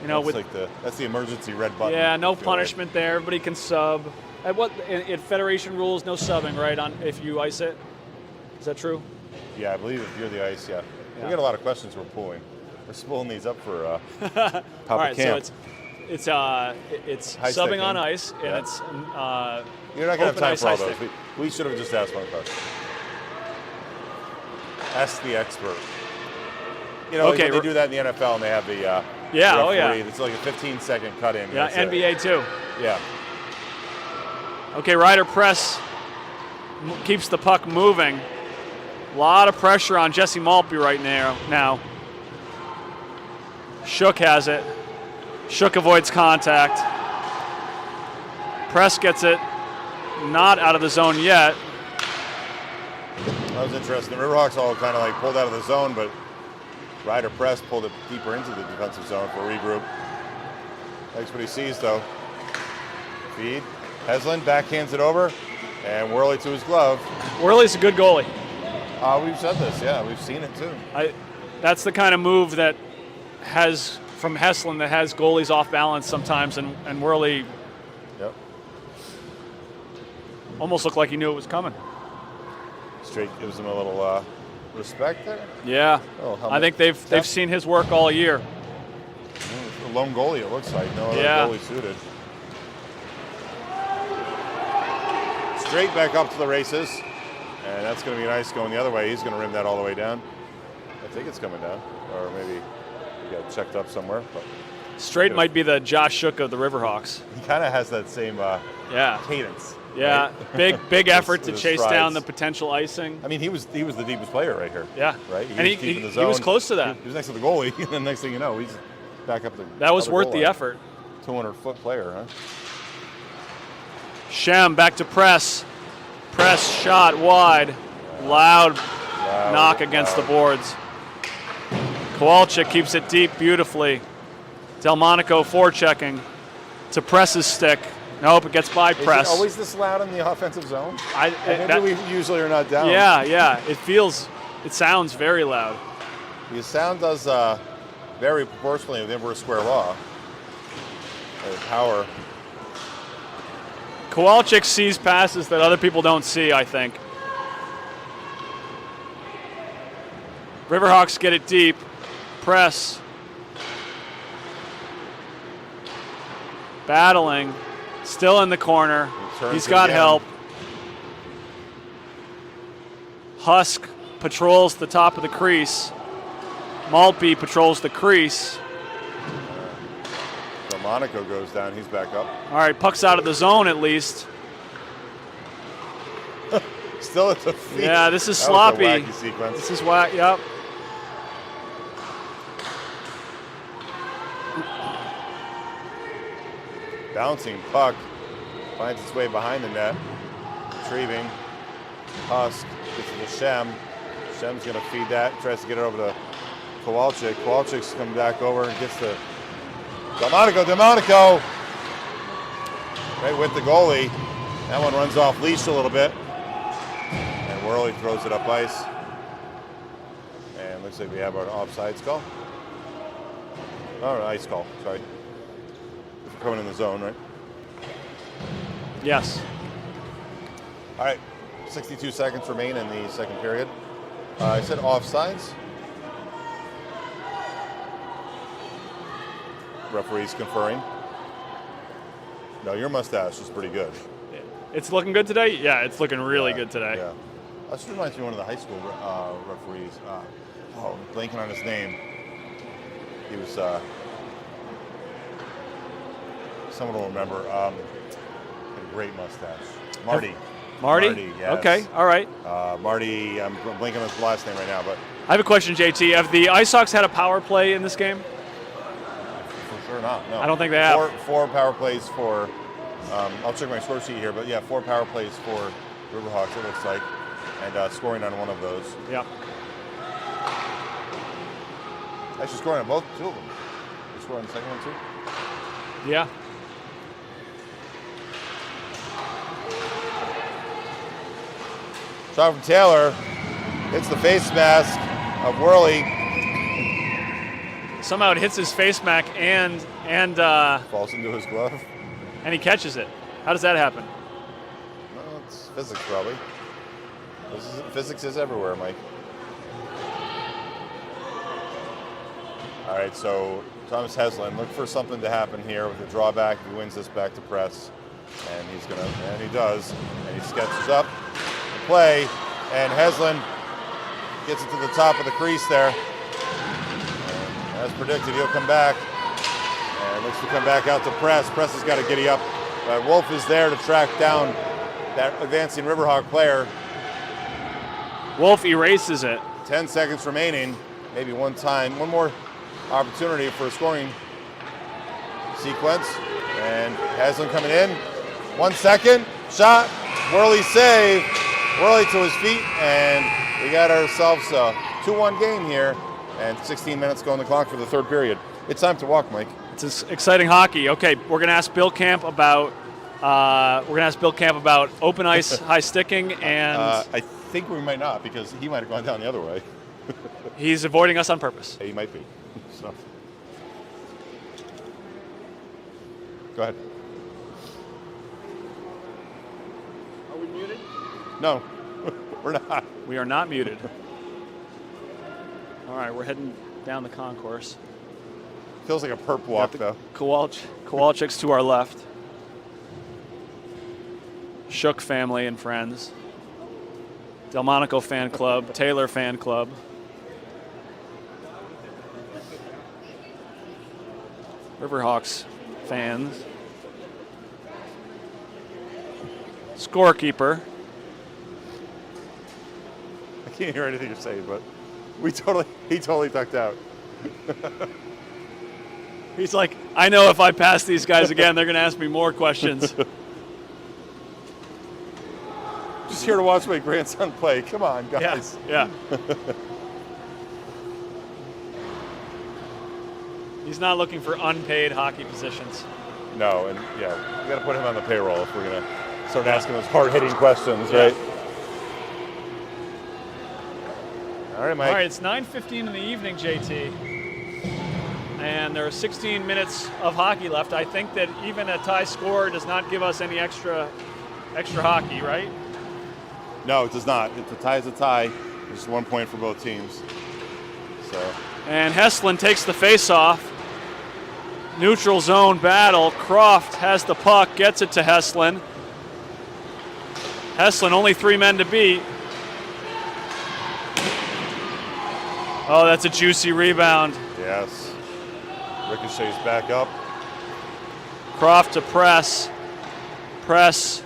You know,
That's
with
that's the emergency red button.
yeah, no
I feel
punishment there. Everybody can sub. At what in Federation rules, no subbing, right? On if you ice it, is that true?
Like. Yeah, I believe if you're the ice, yeah.
Yeah.
We got a lot of questions we're pulling. We're spooling these up for
All right,
Camp.
so it's subbing
sticking.
on ice, and
Yeah.
it's
You're not going to have
open
time
ice
for all
high
those.
stick.
We should have just asked one question. Ask the expert. You know,
Okay,
they do that in the NFL, and they have the
Yeah, oh,
referee.
yeah.
It's like a 15-second cut in.
yeah,
That's it.
NBA too.
Yeah.
Okay, Ryder press keeps the puck moving. A lot of pressure on Jesse Maltby right now. Shook has it. Shook avoids contact. Press gets it. Not out of the zone yet.
That was interesting. The Riverhawks all kind of like pulled out of the zone, but Ryder Press pulled it deeper into the defensive zone for a regroup. Likes what he sees, though. Feed. Heslin backhands it over, and Worley to his glove.
Worley's a good goalie.
We've said this, yeah. We've seen it, too.
That's the kind of move that has, from Heslin, that has goalies off balance sometimes, and Worley
Yep.
almost looked like he knew it was coming.
Straight gives him a little respect there.
Yeah,
Oh,
I think they've seen his work all year.
A lone goalie, it looks like. No other
Yeah.
goalie suited. Straight back up to the races. And that's going to be nice going the other way. He's going to rim that all the way down. I think it's coming down. Or maybe he got checked up somewhere. But
Straight might be the Josh Shook of the Riverhawks.
he kind of has that same
Yeah,
cadence.
yeah,
right?
big effort
With
to
his
chase
strides.
down the potential icing.
I mean, he was the deepest player right here.
Yeah,
Right?
and
was deep in the
he was
zone.
close to that.
He was next to the goalie, and then next thing you know, he's back up the
That was
other
worth
goal
the
line.
effort.
200-foot player, huh?
Shem back to press. Press shot wide. Loud knock against the boards. Kowalczyk keeps it deep beautifully. Delmonico forechecking to Press's stick. Nope, it gets by
Is it
Press.
always this loud in the offensive zone? Maybe
that-
we usually are not down.
yeah, it sounds very loud.
The sound does vary proportionally with inverse square law. Power.
Kowalczyk sees passes that other people don't see, I think. Riverhawks get it deep. Press. Battling. Still in the corner.
turns
He's
it
got
again.
help. Husk patrols the top of the crease. Maltby patrols the crease.
Monaco goes down. He's back up.
All right, puck's out of the zone at least.
Still at the feet.
Yeah, this is
That
sloppy.
was a wacky sequence.
This is whack, yep.
Bouncing puck. Finds its way behind the net. Retrieving. Husk gets it to Shem. Shem's going to feed that. Tries to get it over to Kowalczyk. Kowalczyk's coming back over and gets the Delmonico. Right with the goalie. That one runs off leash a little bit. And Worley throws it up ice. And looks like we have our offsides call. Oh, ice call, sorry. If we're coming in the zone, right?
Yes.
All right, 62 seconds remain in the second period. I said offsides. Referees conferring. No, your mustache is pretty good.
It's looking good today? Yeah, it's looking really good today.
Yeah. This reminds me of one of the high school referees. I'm blanking on his name. He was, someone will remember, had a great mustache. Marty.
Marty?
Yes.
Okay, all right.
Marty, I'm blanking on his last name right now, but.
I have a question, JT. Have the Icehawks had a power play in this game?
For sure not, no.
I don't think they have.
Four power plays for, I'll check my score sheet here, but yeah, 4 power plays for Riverhawks, it looks like, and scoring on one of those.
Yeah.
Actually scoring on two of them. You scored on the second one too?
Yeah.
Shot from Taylor. Hits the face mask of Worley.
Somehow it hits his face mask and
Falls into his glove.
he catches it. How does that happen?
Well, it's physics probably. Physics is everywhere, Mike. All right, so Thomas Heslin, look for something to happen here with a drawback. If he wins this back to press, and he does, and he sketches up the play, and Heslin gets it to the top of the crease there. And as predicted, he'll come back, and looks to come back out to press. Press has got to giddy up, but Wolf is there to track down that advancing Riverhawk player.
Wolf erases it.
10 seconds remaining, maybe one more opportunity for a scoring sequence. And Haslin coming in. 1 second, shot, Worley save. Worley to his feet, and we got ourselves a 2-1 game here, and 16 minutes go on the clock for the third period. It's time to walk, Mike.
It's exciting hockey. Okay, we're gonna ask Bill Camp about open ice high sticking, and
I think we might not, because he might have gone down the other way.
he's avoiding us on purpose.
He might be. So. Go ahead.
Are we muted?
No, we're not.
We are not muted. All right, we're heading down the concourse.
Feels like a perp walk, though.
Kowalczyk's to our left. Shook family and friends. Delmonico fan club, Taylor fan club. Riverhawks fans. Scorekeeper.
I can't hear anything you're saying, but he totally ducked out.
He's like, I know if I pass these guys again, they're going to ask me more questions.
Just here to watch my grandson play. Come on, guys.
Yeah. He's not looking for unpaid hockey positions.
No, and yeah, we got to put him on the payroll if we're going to start asking those hard-hitting questions, right? All right, Mike.
All right, it's 9:15 in the evening, JT. And there are 16 minutes of hockey left. I think that even a tie score does not give us any extra hockey, right?
No, it does not. If the tie is a tie, there's 1 point for both teams. So.
And Heslin takes the face-off. Neutral zone battle. Croft has the puck, gets it to Heslin. Heslin, only 3 men to beat. Oh, that's a juicy rebound.
Yes. Ricochets back up.
Croft to press. Press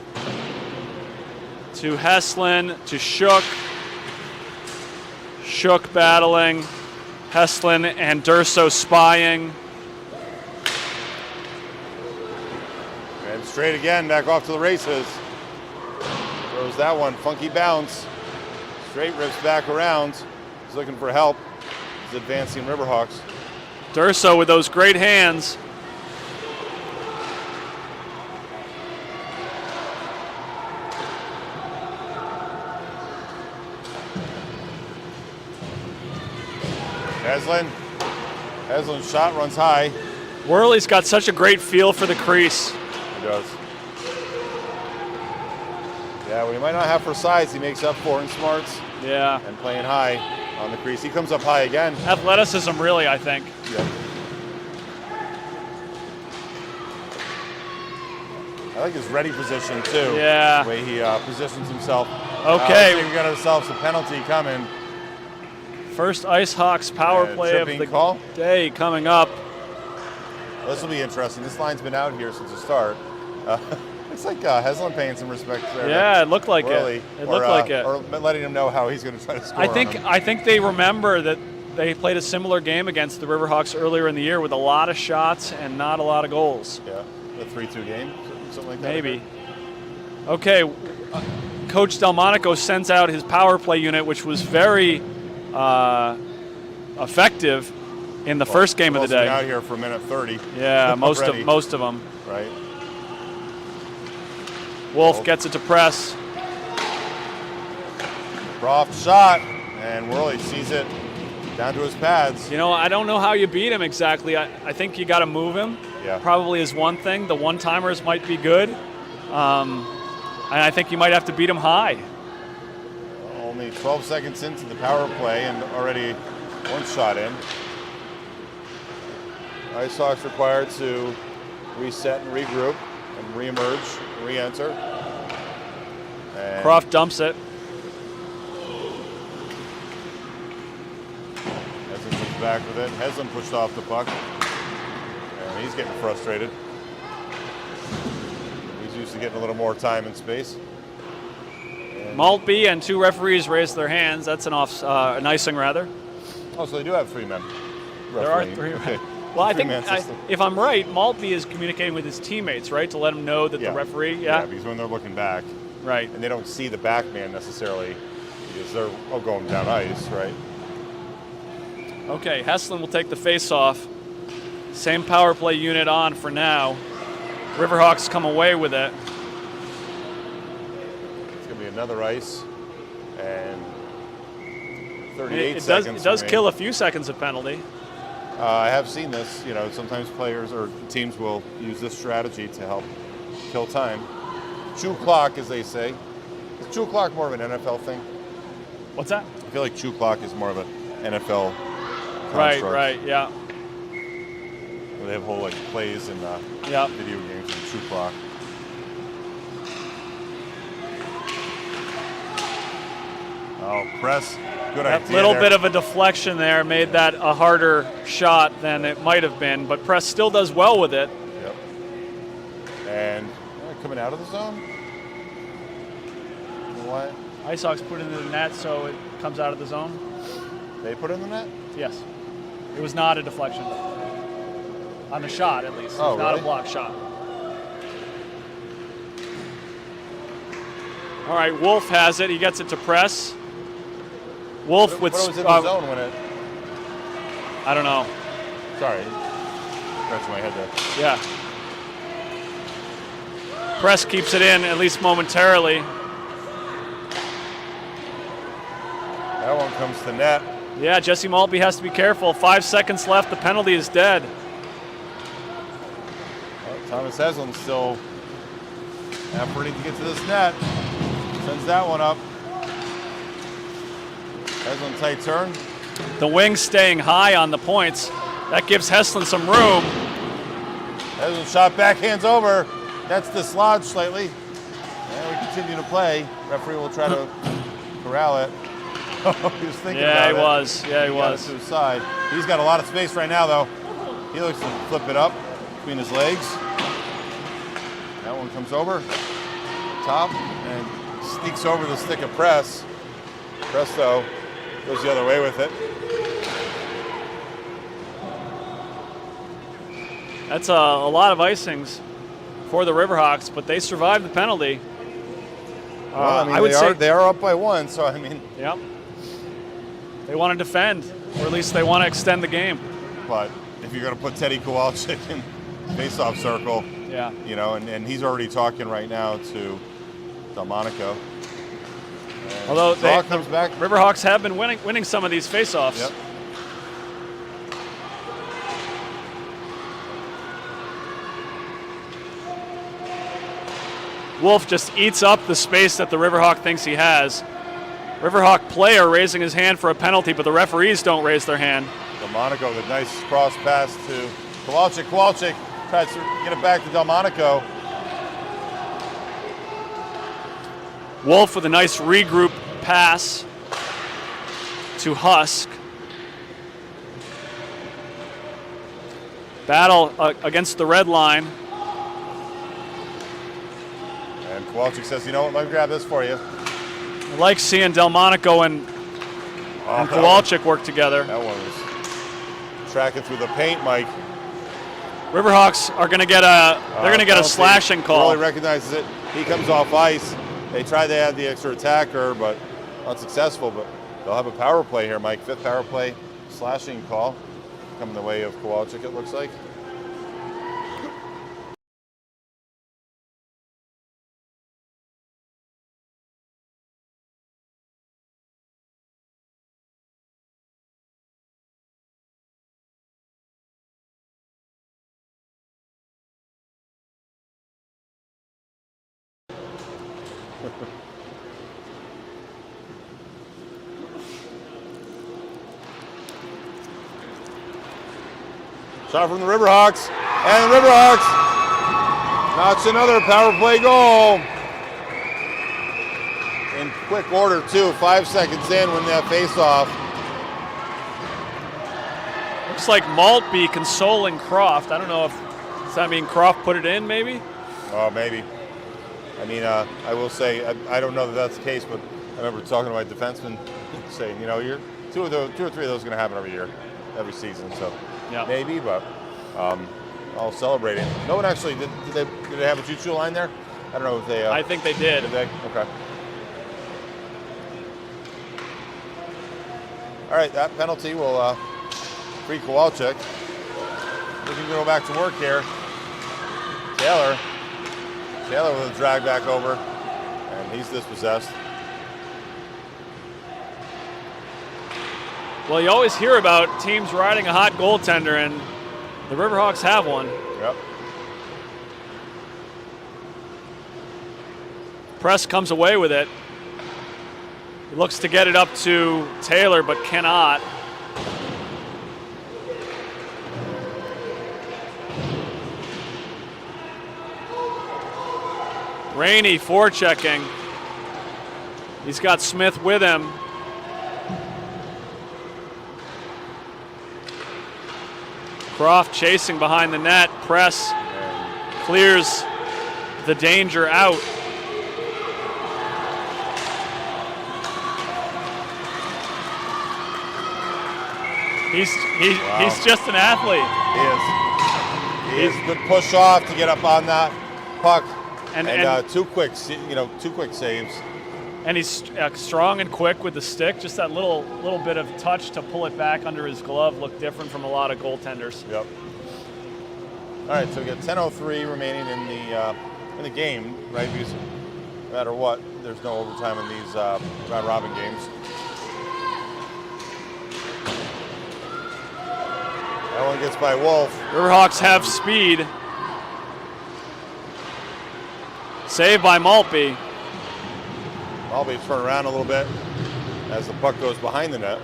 to Heslin, to Shook. Shook battling. Heslin and Durso spying.
And straight again, back off to the races. Throws that one, funky bounce. Straight rips back around. He's looking for help. is advancing Riverhawks.
Durso with those great hands.
Heslin's shot runs high.
Worley's got such a great feel for the crease.
He does. Yeah, what he might not have for size, he makes up for in smarts.
Yeah.
And playing high on the crease. He comes up high again.
Athleticism, really, I think.
Yeah. I like his ready position, too.
Yeah.
The way he positions himself.
Okay.
We got ourselves a penalty coming.
First Icehawks power play of the day coming up.
This will be interesting. This line's been out here since the start. Looks like Heslin paying some respect there.
Yeah, it looked like it. It looked like it.
Or letting him know how he's going to try to score.
I think they remember that they played a similar game against the Riverhawks earlier in the year with a lot of shots and not a lot of goals.
Yeah, the 3-2 game, something like that.
Maybe. Okay, Coach Delmonico sends out his power play unit, which was very effective in the first game of the day.
Been out here for a minute 30.
Yeah, most of them.
Right.
Wolf gets it to press.
Croft shot, and Worley sees it down to his pads.
You know, I don't know how you beat him exactly. I think you got to move him.
Yeah.
Probably is one thing. The one-timers might be good. And I think you might have to beat him high.
Only 12 seconds into the power play and already one shot in. Icehawks required to reset and regroup and reemerge, re-enter. And
Croft dumps it.
Heslin comes back with it. Heslin pushed off the puck. And he's getting frustrated. He's used to getting a little more time and space.
Maltby and two referees raised their hands. That's an icing, rather.
Oh, so they do have 3 men.
There are 3 men.
Okay.
Well, I think, if I'm right, Maltby is communicating with his teammates, right, to let them know that the referee,
Yeah, because when they're looking back,
right,
and they don't see the back man necessarily, because they're all going down ice, right?
Okay, Heslin will take the face-off. Same power play unit on for now. Riverhawks come away with it.
It's going to be another ice, and 38 seconds.
It does kill a few seconds of penalty.
I have seen this. You know, sometimes players or teams will use this strategy to help kill time. Chew clock, as they say. Is chew clock more of an NFL thing?
What's that?
I feel like chew clock is more of an NFL
construct.
Right,
yeah.
Where they have whole plays in video games and chew clock. Oh, press. Good idea.
That little
there.
bit of a deflection there made that a harder shot than it might have been, but Press still does well with it.
Yep. And coming out of the zone? What?
Icehawks put it in the net, so it comes out of the zone.
They put it in the net?
Yes. It was not a deflection. On the shot, at least. It was not a block shot. All right, Wolf has it. He gets it to Press. Wolf with...
What was in the zone when it...
I don't know.
Sorry. Scratching my head there.
Yeah. Press keeps it in, at least momentarily.
That one comes to net.
Yeah, Jesse Maltby has to be careful. 5 seconds left. The penalty is dead.
Well, Thomas Heslin still efforting to get to this net. Sends that one up. Heslin tight turn.
The wing staying high on the points. That gives Heslin some room.
Heslin shot backhands over. That's dislodged slightly. And we continue to play. Referee will try to corral it. He was thinking about it.
Yeah, he was.
Got it to his side. He's got a lot of space right now, though. He looks to flip it up between his legs. That one comes over. Top. And sneaks over the stick of Press. Presto goes the other way with it.
That's a lot of icings for the Riverhawks, but they survived the penalty.
Well, I mean, they are up by 1, so I mean.
Yep. They want to defend. Or at least they want to extend the game.
But if you're going to put Teddy Kowalczyk in face-off circle,
Yeah.
you know, and he's already talking right now to Delmonico.
Although
Draw comes back.
Riverhawks have been winning some of these face-offs.
Yep.
Wolf just eats up the space that the Riverhawk thinks he has. Riverhawk player raising his hand for a penalty, but the referees don't raise their hand.
Delmonico with a nice cross pass to Kowalczyk. Kowalczyk tries to get it back to Delmonico.
Wolf with a nice regroup pass to Husk. Battle against the red line.
And Kowalczyk says, you know what, let me grab this for you.
I like seeing Delmonico and Kowalczyk work together.
That one was tracking through the paint, Mike.
Riverhawks are going to get a slashing call.
Really recognizes it. He comes off ice. They tried to add the extra attacker, but unsuccessful. But they'll have a power play here, Mike. 5th power play slashing call coming the way of Kowalczyk, it looks like. Shot from the Riverhawks, and the Riverhawks notch another power play goal. In quick order, too, 5 seconds in when that face-off.
Looks like Maltby consoling Croft. I don't know does that mean Croft put it in, maybe?
Oh, maybe. I mean, I will say, I don't know that that's the case, but I remember talking to my defenseman saying, you know, two or three of those are going to happen every year, every season. So
yeah.
Maybe, but all celebrating. No one actually, did they have a choo-choo line there? I don't know if they.
I think they did.
Did they? Okay. All right, that penalty will free Kowalczyk. We can go back to work here. Taylor with a drag back over, and he's dispossessed.
Well, you always hear about teams riding a hot goaltender, and the Riverhawks have one.
Yep.
Press comes away with it. He looks to get it up to Taylor, but cannot. Rainey forechecking. He's got Smith with him. Croft chasing behind the net. Press clears the danger out. He's just an athlete.
He is. Good push off to get up on that puck.
And
two quick saves.
And he's strong and quick with the stick. Just that little bit of touch to pull it back under his glove looked different from a lot of goaltenders.
Yep. All right, so we got 10:03 remaining in the game, right? Because no matter what, there's no overtime in these round robin games. That one gets by Wolf.
Riverhawks have speed. Saved by Maltby.
Maltby turn around a little bit as the puck goes behind the net.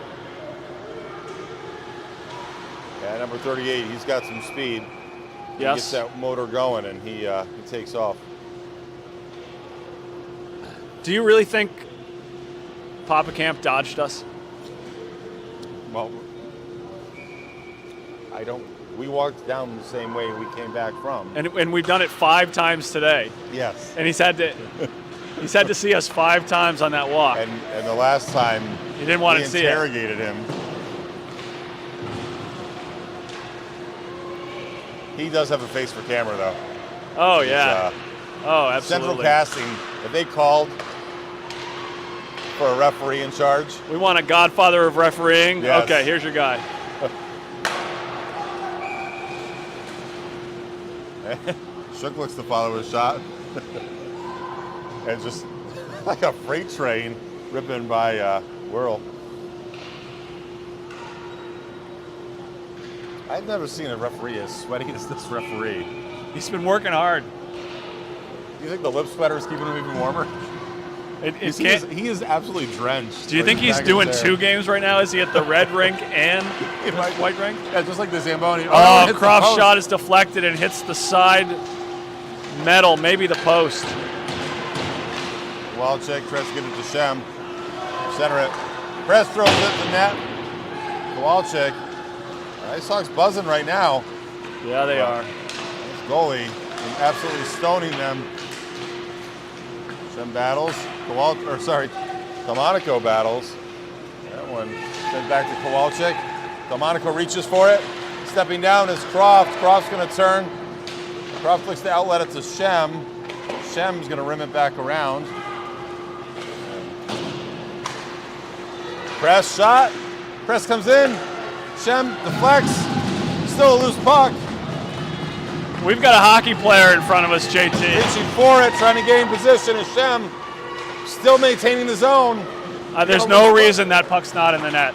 Yeah, number 38, he's got some speed. He
Yes.
gets that motor going, and he takes off.
Do you really think Papa Camp dodged us?
Well, I don't. We walked down the same way we came back from.
And we've done it 5 times today.
Yes.
And he's had to see us 5 times on that walk.
And the last time
he didn't want to see it.
Interrogated him. He does have a face for camera, though.
Oh yeah. Oh, absolutely.
Central Casting, if they called for a referee in charge.
We want a godfather of refereeing.
Yes.
Okay, here's your guy.
Shook looks to follow his shot. And just like a freight train ripping by Whirl. I've never seen a referee as sweaty as this referee.
He's been working hard.
Do you think the lip sweater is keeping him even warmer? He is absolutely drenched.
Do you think he's doing 2 games right now? Is he at the red rink and the white rink?
Yeah, just like the Zamboni.
Oh, Croft's shot is deflected and hits the side metal, maybe the post.
Kowalczyk tries to get it to Shem. Center it. Press throws it to net. Kowalczyk. Icehawks buzzing right now.
Yeah, they are.
This goalie is absolutely stoning them. Shem battles. Delmonico battles. That one sent back to Kowalczyk. Delmonico reaches for it. Stepping down is Croft. Croft's going to turn. Croft looks to outlet it to Shem. Shem's going to rim it back around. Press shot. Press comes in. Shem deflects. Still a loose puck.
We've got a hockey player in front of us, JT.
Reaching for it, trying to gain position is Shem. Still maintaining the zone.
There's no reason that puck's not in the net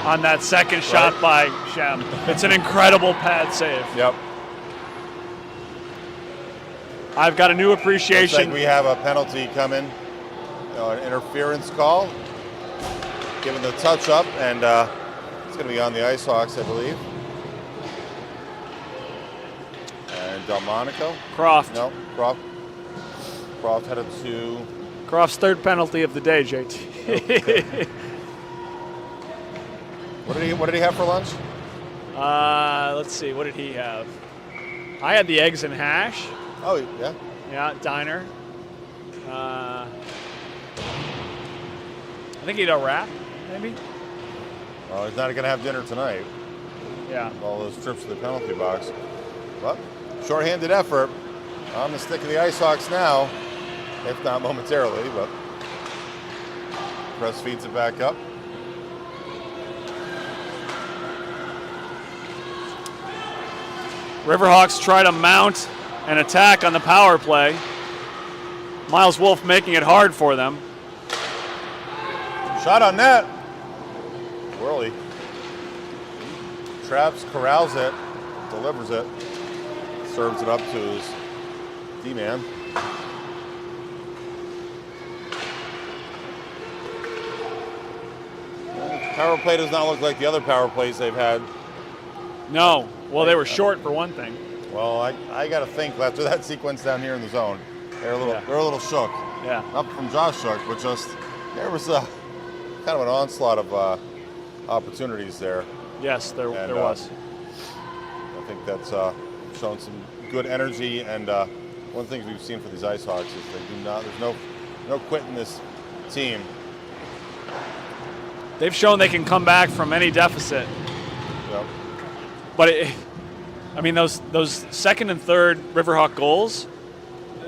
on that second shot by Shem. It's an incredible pad save.
Yep.
I've got a new appreciation.
Looks like we have a penalty coming. An interference call. Given the touch up, and it's going to be on the Icehawks, I believe. And Delmonico.
Croft.
No, Croft. Croft headed to...
Croft's 3rd penalty of the day, JT.
Okay. What did he have for lunch?
Let's see. What did he have? I had the eggs and hash.
Oh, yeah.
Yeah, diner. I think he had a wrap, maybe.
Well, he's not going to have dinner tonight.
Yeah.
All those trips to the penalty box. But shorthanded effort on the stick of the Icehawks now, if not momentarily, but Press feeds it back up.
Riverhawks try to mount an attack on the power play. Miles Wolf making it hard for them.
Shot on net. Whirly. Traps, corrals it, delivers it, serves it up to his D-man. Power play does not look like the other power plays they've had.
No. Well, they were short for one thing.
Well, I got to think after that sequence down here in the zone, they're a little shook.
Yeah.
Not from Josh shook, but just there was a kind of an onslaught of opportunities there.
Yes, there was.
I think that's shown some good energy, and one of the things we've seen for these Icehawks is they do not. There's no quit in this team.
They've shown they can come back from any deficit.
Yep.
But those second and third Riverhawk goals,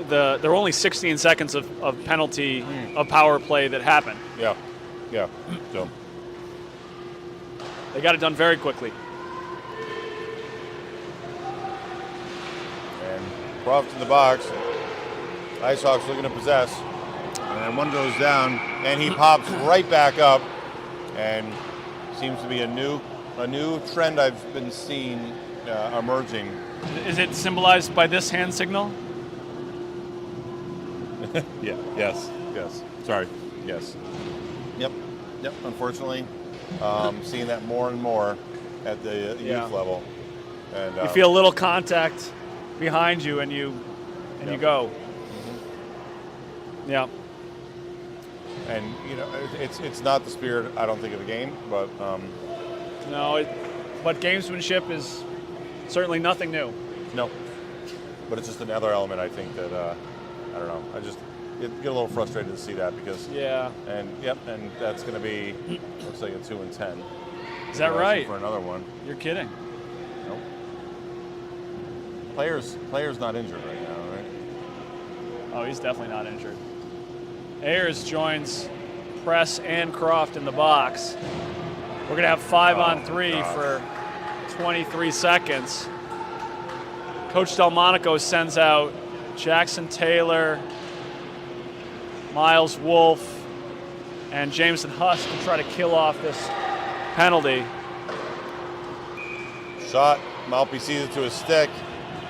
there were only 16 seconds of penalty of power play that happened.
Yeah. So
they got it done very quickly.
And Croft in the box. Icehawks looking to possess, and one goes down, and he pops right back up, and seems to be a new trend I've been seeing emerging.
Is it symbolized by this hand signal?
Yeah. Yes. Sorry. Yes. Yep. Unfortunately, seeing that more and more at the youth level. And
you feel a little contact behind you, and you go. Mm-hmm. Yeah.
And it's not the spirit, I don't think, of the game, but
but gamesmanship is certainly nothing new.
No. But it's just another element, I think, that I don't know. I just get a little frustrated to see that because and that's going to be looks like a 2-10.
Is that right?
For another one.
You're kidding.
Nope. Player's not injured right now, right?
Oh, he's definitely not injured. Ayers joins Press and Croft in the box. We're going to have 5-on-3 for 23 seconds. Coach Delmonico sends out Jackson Taylor, Miles Wolf, and Jameson Huss to try to kill off this penalty.
Shot. Malpe sees it to his stick.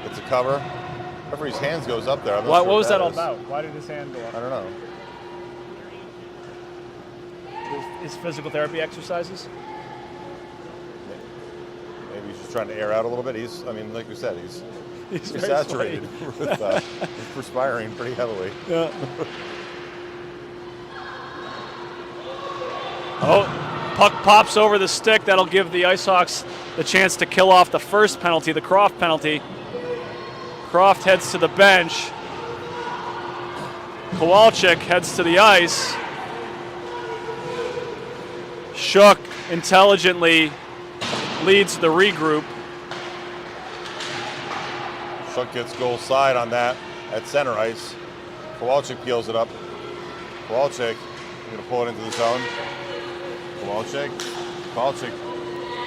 It's a cover. Referee's hands goes up there.
What was that all about? Why did his hand go up?
I don't know.
His physical therapy exercises?
Maybe he's just trying to air out a little bit. I mean, like we said, he's
very
saturated with perspiring pretty heavily.
Yeah. Oh, puck pops over the stick. That'll give the Icehawks the chance to kill off the first penalty, the Croft penalty. Croft heads to the bench. Kowalczyk heads to the ice. Shook intelligently leads the regroup.
Shook gets goal side on that at center ice. Kowalczyk peels it up. Kowalczyk going to pull it into the zone. Kowalczyk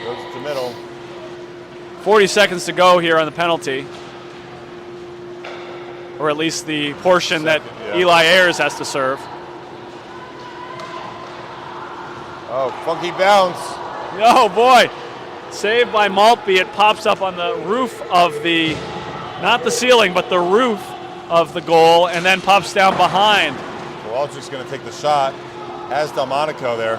goes to middle.
40 seconds to go here on the penalty. Or at least the portion that Eli Ayers has to serve.
Oh, funky bounce.
Oh boy, saved by Malpe. It pops up on the roof of the, not the ceiling, but the roof of the goal, and then pops down behind.
Kowalczyk's going to take the shot. Has Delmonico there.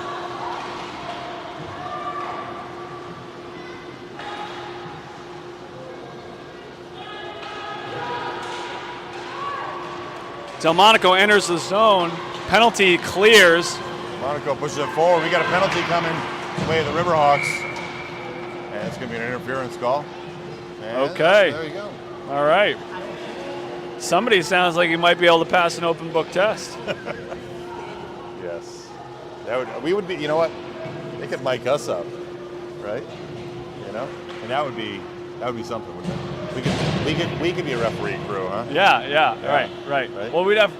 Delmonico enters the zone. Penalty clears.
Delmonico pushes it forward. We got a penalty coming the way of the Riverhawks. And it's going to be an interference call. And
okay.
There you go.
All right. Somebody sounds like he might be able to pass an open book test.
Yes. We would be, you know what? They could mic us up, right? You know? And that would be something, wouldn't it? We could be a referee crew, huh?
Yeah. Right. Well, we have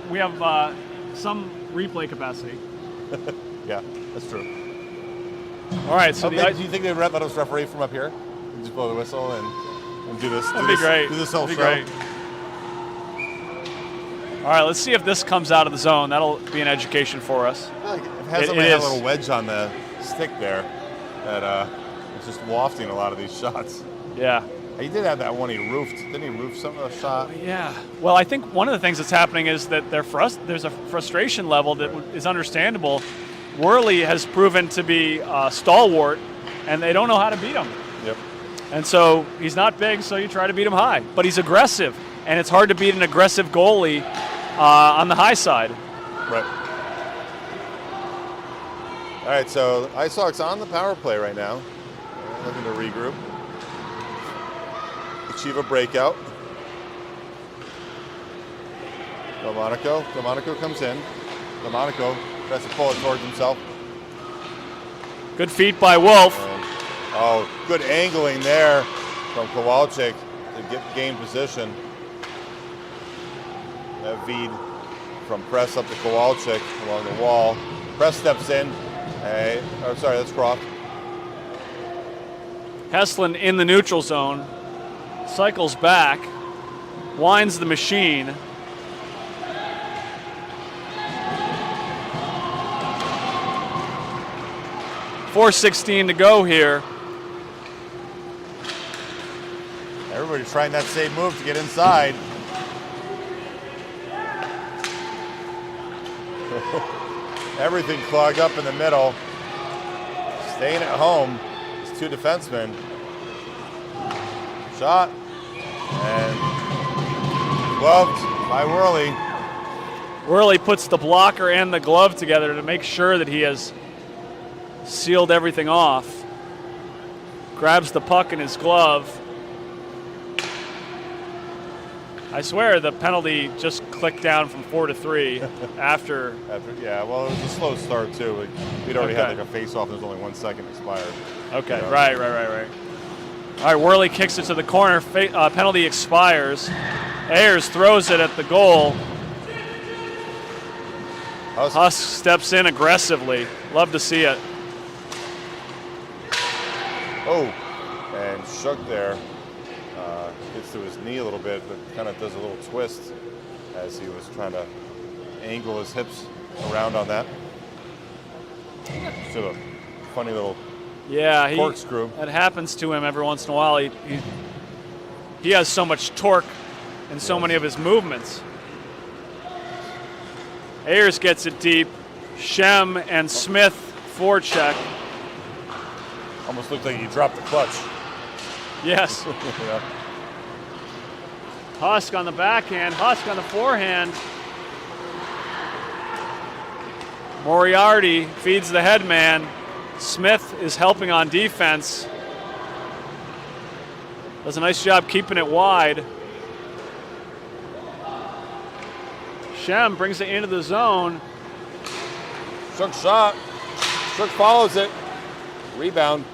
some replay capacity.
Yeah, that's true.
All right, so
do you think they'd let us referee from up here? And just blow the whistle and do this?
That'd be great.
Do this whole show.
Great. All right, let's see if this comes out of the zone. That'll be an education for us.
I feel like it has a little wedge on the stick there that it's just wafting a lot of these shots.
Yeah.
He did have that one he roofed. Didn't he roof some of the shot?
Yeah. Well, I think one of the things that's happening is that there's a frustration level that is understandable. Worley has proven to be stalwart, and they don't know how to beat him.
Yep.
And so he's not big, so you try to beat him high. But he's aggressive, and it's hard to beat an aggressive goalie on the high side.
Right. All right, so Icehawks on the power play right now. They're looking to regroup. Achieve a breakout. Delmonico comes in. Delmonico tries to pull it towards himself.
Good feet by Wolf.
And, good angling there from Kowalczyk to gain position. That feed from Press up to Kowalczyk along the wall. Press steps in. That's Croft.
Heslin in the neutral zone. Cycles back, winds the machine. .416 to go here.
Everybody's trying that same move to get inside. Everything clogged up in the middle. Staying at home. It's two defensemen. Shot. And gloved by Worley.
Worley puts the blocker and the glove together to make sure that he has sealed everything off. Grabs the puck in his glove. I swear the penalty just clicked down from 4 to 3 after.
Yeah, well, it was a slow start too. We'd already had like a face-off. There's only 1 second expired.
Okay, right. All right, Worley kicks it to the corner. Penalty expires. Ayers throws it at the goal. Husk steps in aggressively. Love to see it.
Oh, and Shook there. Gets to his knee a little bit, but kind of does a little twist as he was trying to angle his hips around on that. Just a funny little corkscrew.
That happens to him every once in a while. He has so much torque in so many of his movements. Ayers gets it deep. Shem and Smith forecheck.
Almost looked like he dropped the clutch.
Yes.
Yeah.
Husk on the backhand, Husk on the forehand. Moriarty feeds the headman. Smith is helping on defense. Does a nice job keeping it wide. Shem brings it into the zone.
Shook shot. Shook follows it. Rebound.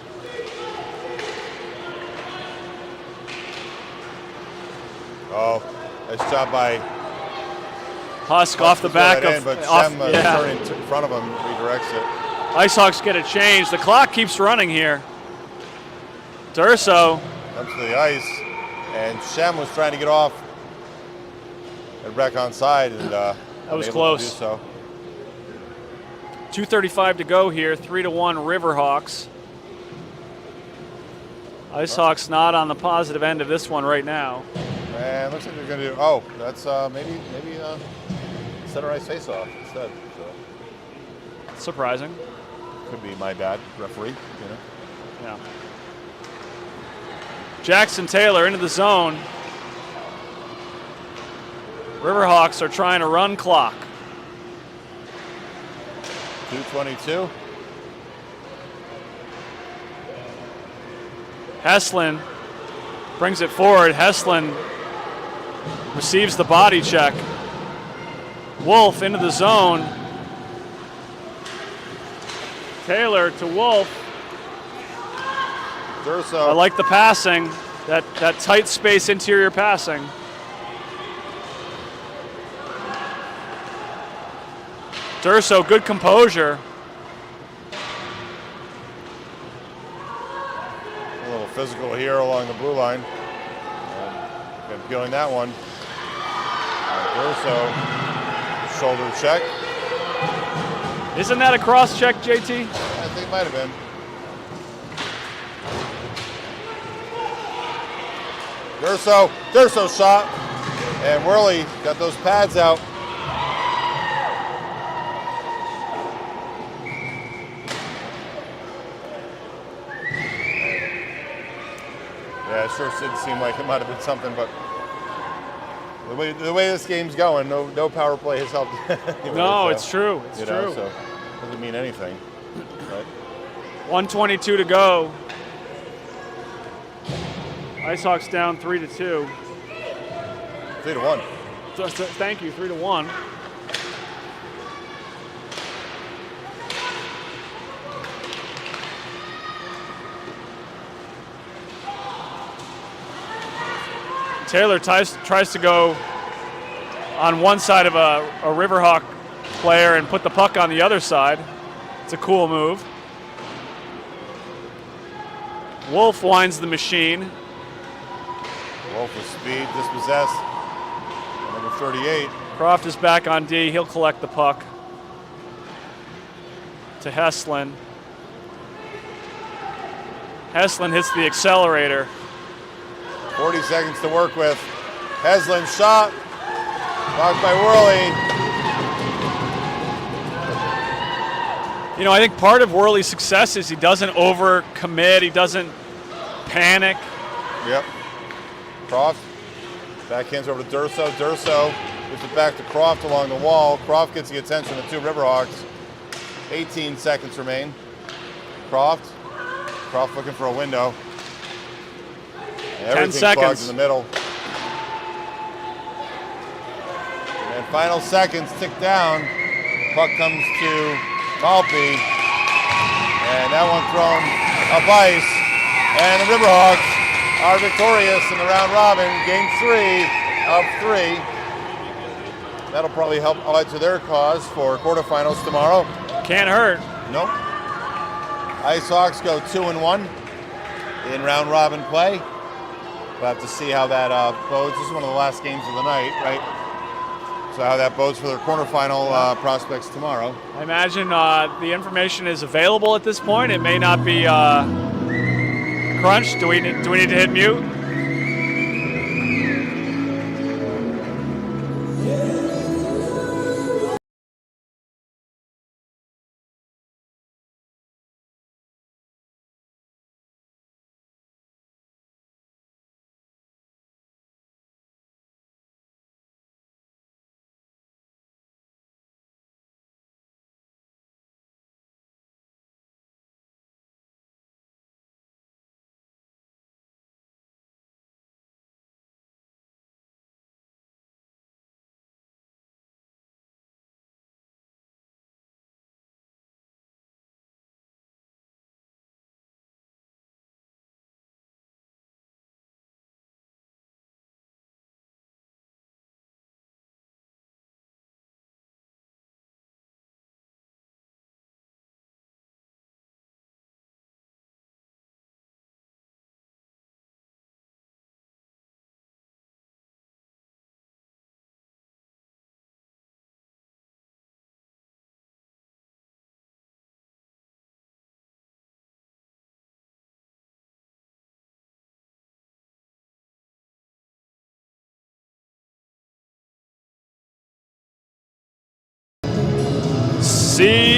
Oh, nice job by
Husk off the back of.
But
off,
Shem turning in front of him redirects it.
Icehawks get a change. The clock keeps running here. Durso
Comes to the ice, and Shem was trying to get off and back on side, and
that was
unable to
close.
do so.
2:35 to go here. 3-1 Riverhawks. Icehawks not on the positive end of this one right now.
And looks like they're going to do. Oh, that's maybe center ice face-off instead. So
Surprising.
could be my bad, referee.
Yeah. Jackson Taylor into the zone. Riverhawks are trying to run clock.
2:22.
Heslin brings it forward. Heslin receives the body check. Wolf into the zone. Taylor to Wolf.
Durso.
I like the passing, that tight space interior passing. Durso, good composure.
A little physical here along the blue line. Been peeling that one. Durso, shoulder check.
Isn't that a cross check, JT?
I think it might have been. Durso shot, and Worley got those pads out. Yeah, it sure did seem like it might have been something, but the way this game's going, no power play has helped.
No, it's true. It's true.
So doesn't mean anything. But
1:22 to go. Icehawks down 3-2.
3-1.
Thank you, 3-1. Taylor tries to go on one side of a Riverhawk player and put the puck on the other side. It's a cool move. Wolf winds the machine.
Wolf with speed, dispossessed. Number 38.
Croft is back on D. He'll collect the puck. To Heslin. Heslin hits the accelerator.
40 seconds to work with. Heslin shot. Blocked by Worley.
You know, I think part of Worley's success is he doesn't overcommit. He doesn't panic.
Yep. Croft. Backhands over to Durso. Durso gives it back to Croft along the wall. Croft gets the attention of two Riverhawks. 18 seconds remain. Croft. Croft looking for a window.
10 seconds
in the middle. And final seconds tick down. Puck comes to Malpe. And that one thrown up ice. And the Riverhawks are victorious in the round robin. Game 3 of 3. That'll probably help add to their cause for quarterfinals tomorrow.
Can't hurt.
Nope. Icehawks go 2-1 in round robin play. We'll have to see how that bodes. This is one of the last games of the night, right? So how that bodes for their quarterfinal prospects tomorrow.
I imagine the information is available at this point. It may not be crunched. Do we need to hit mute? See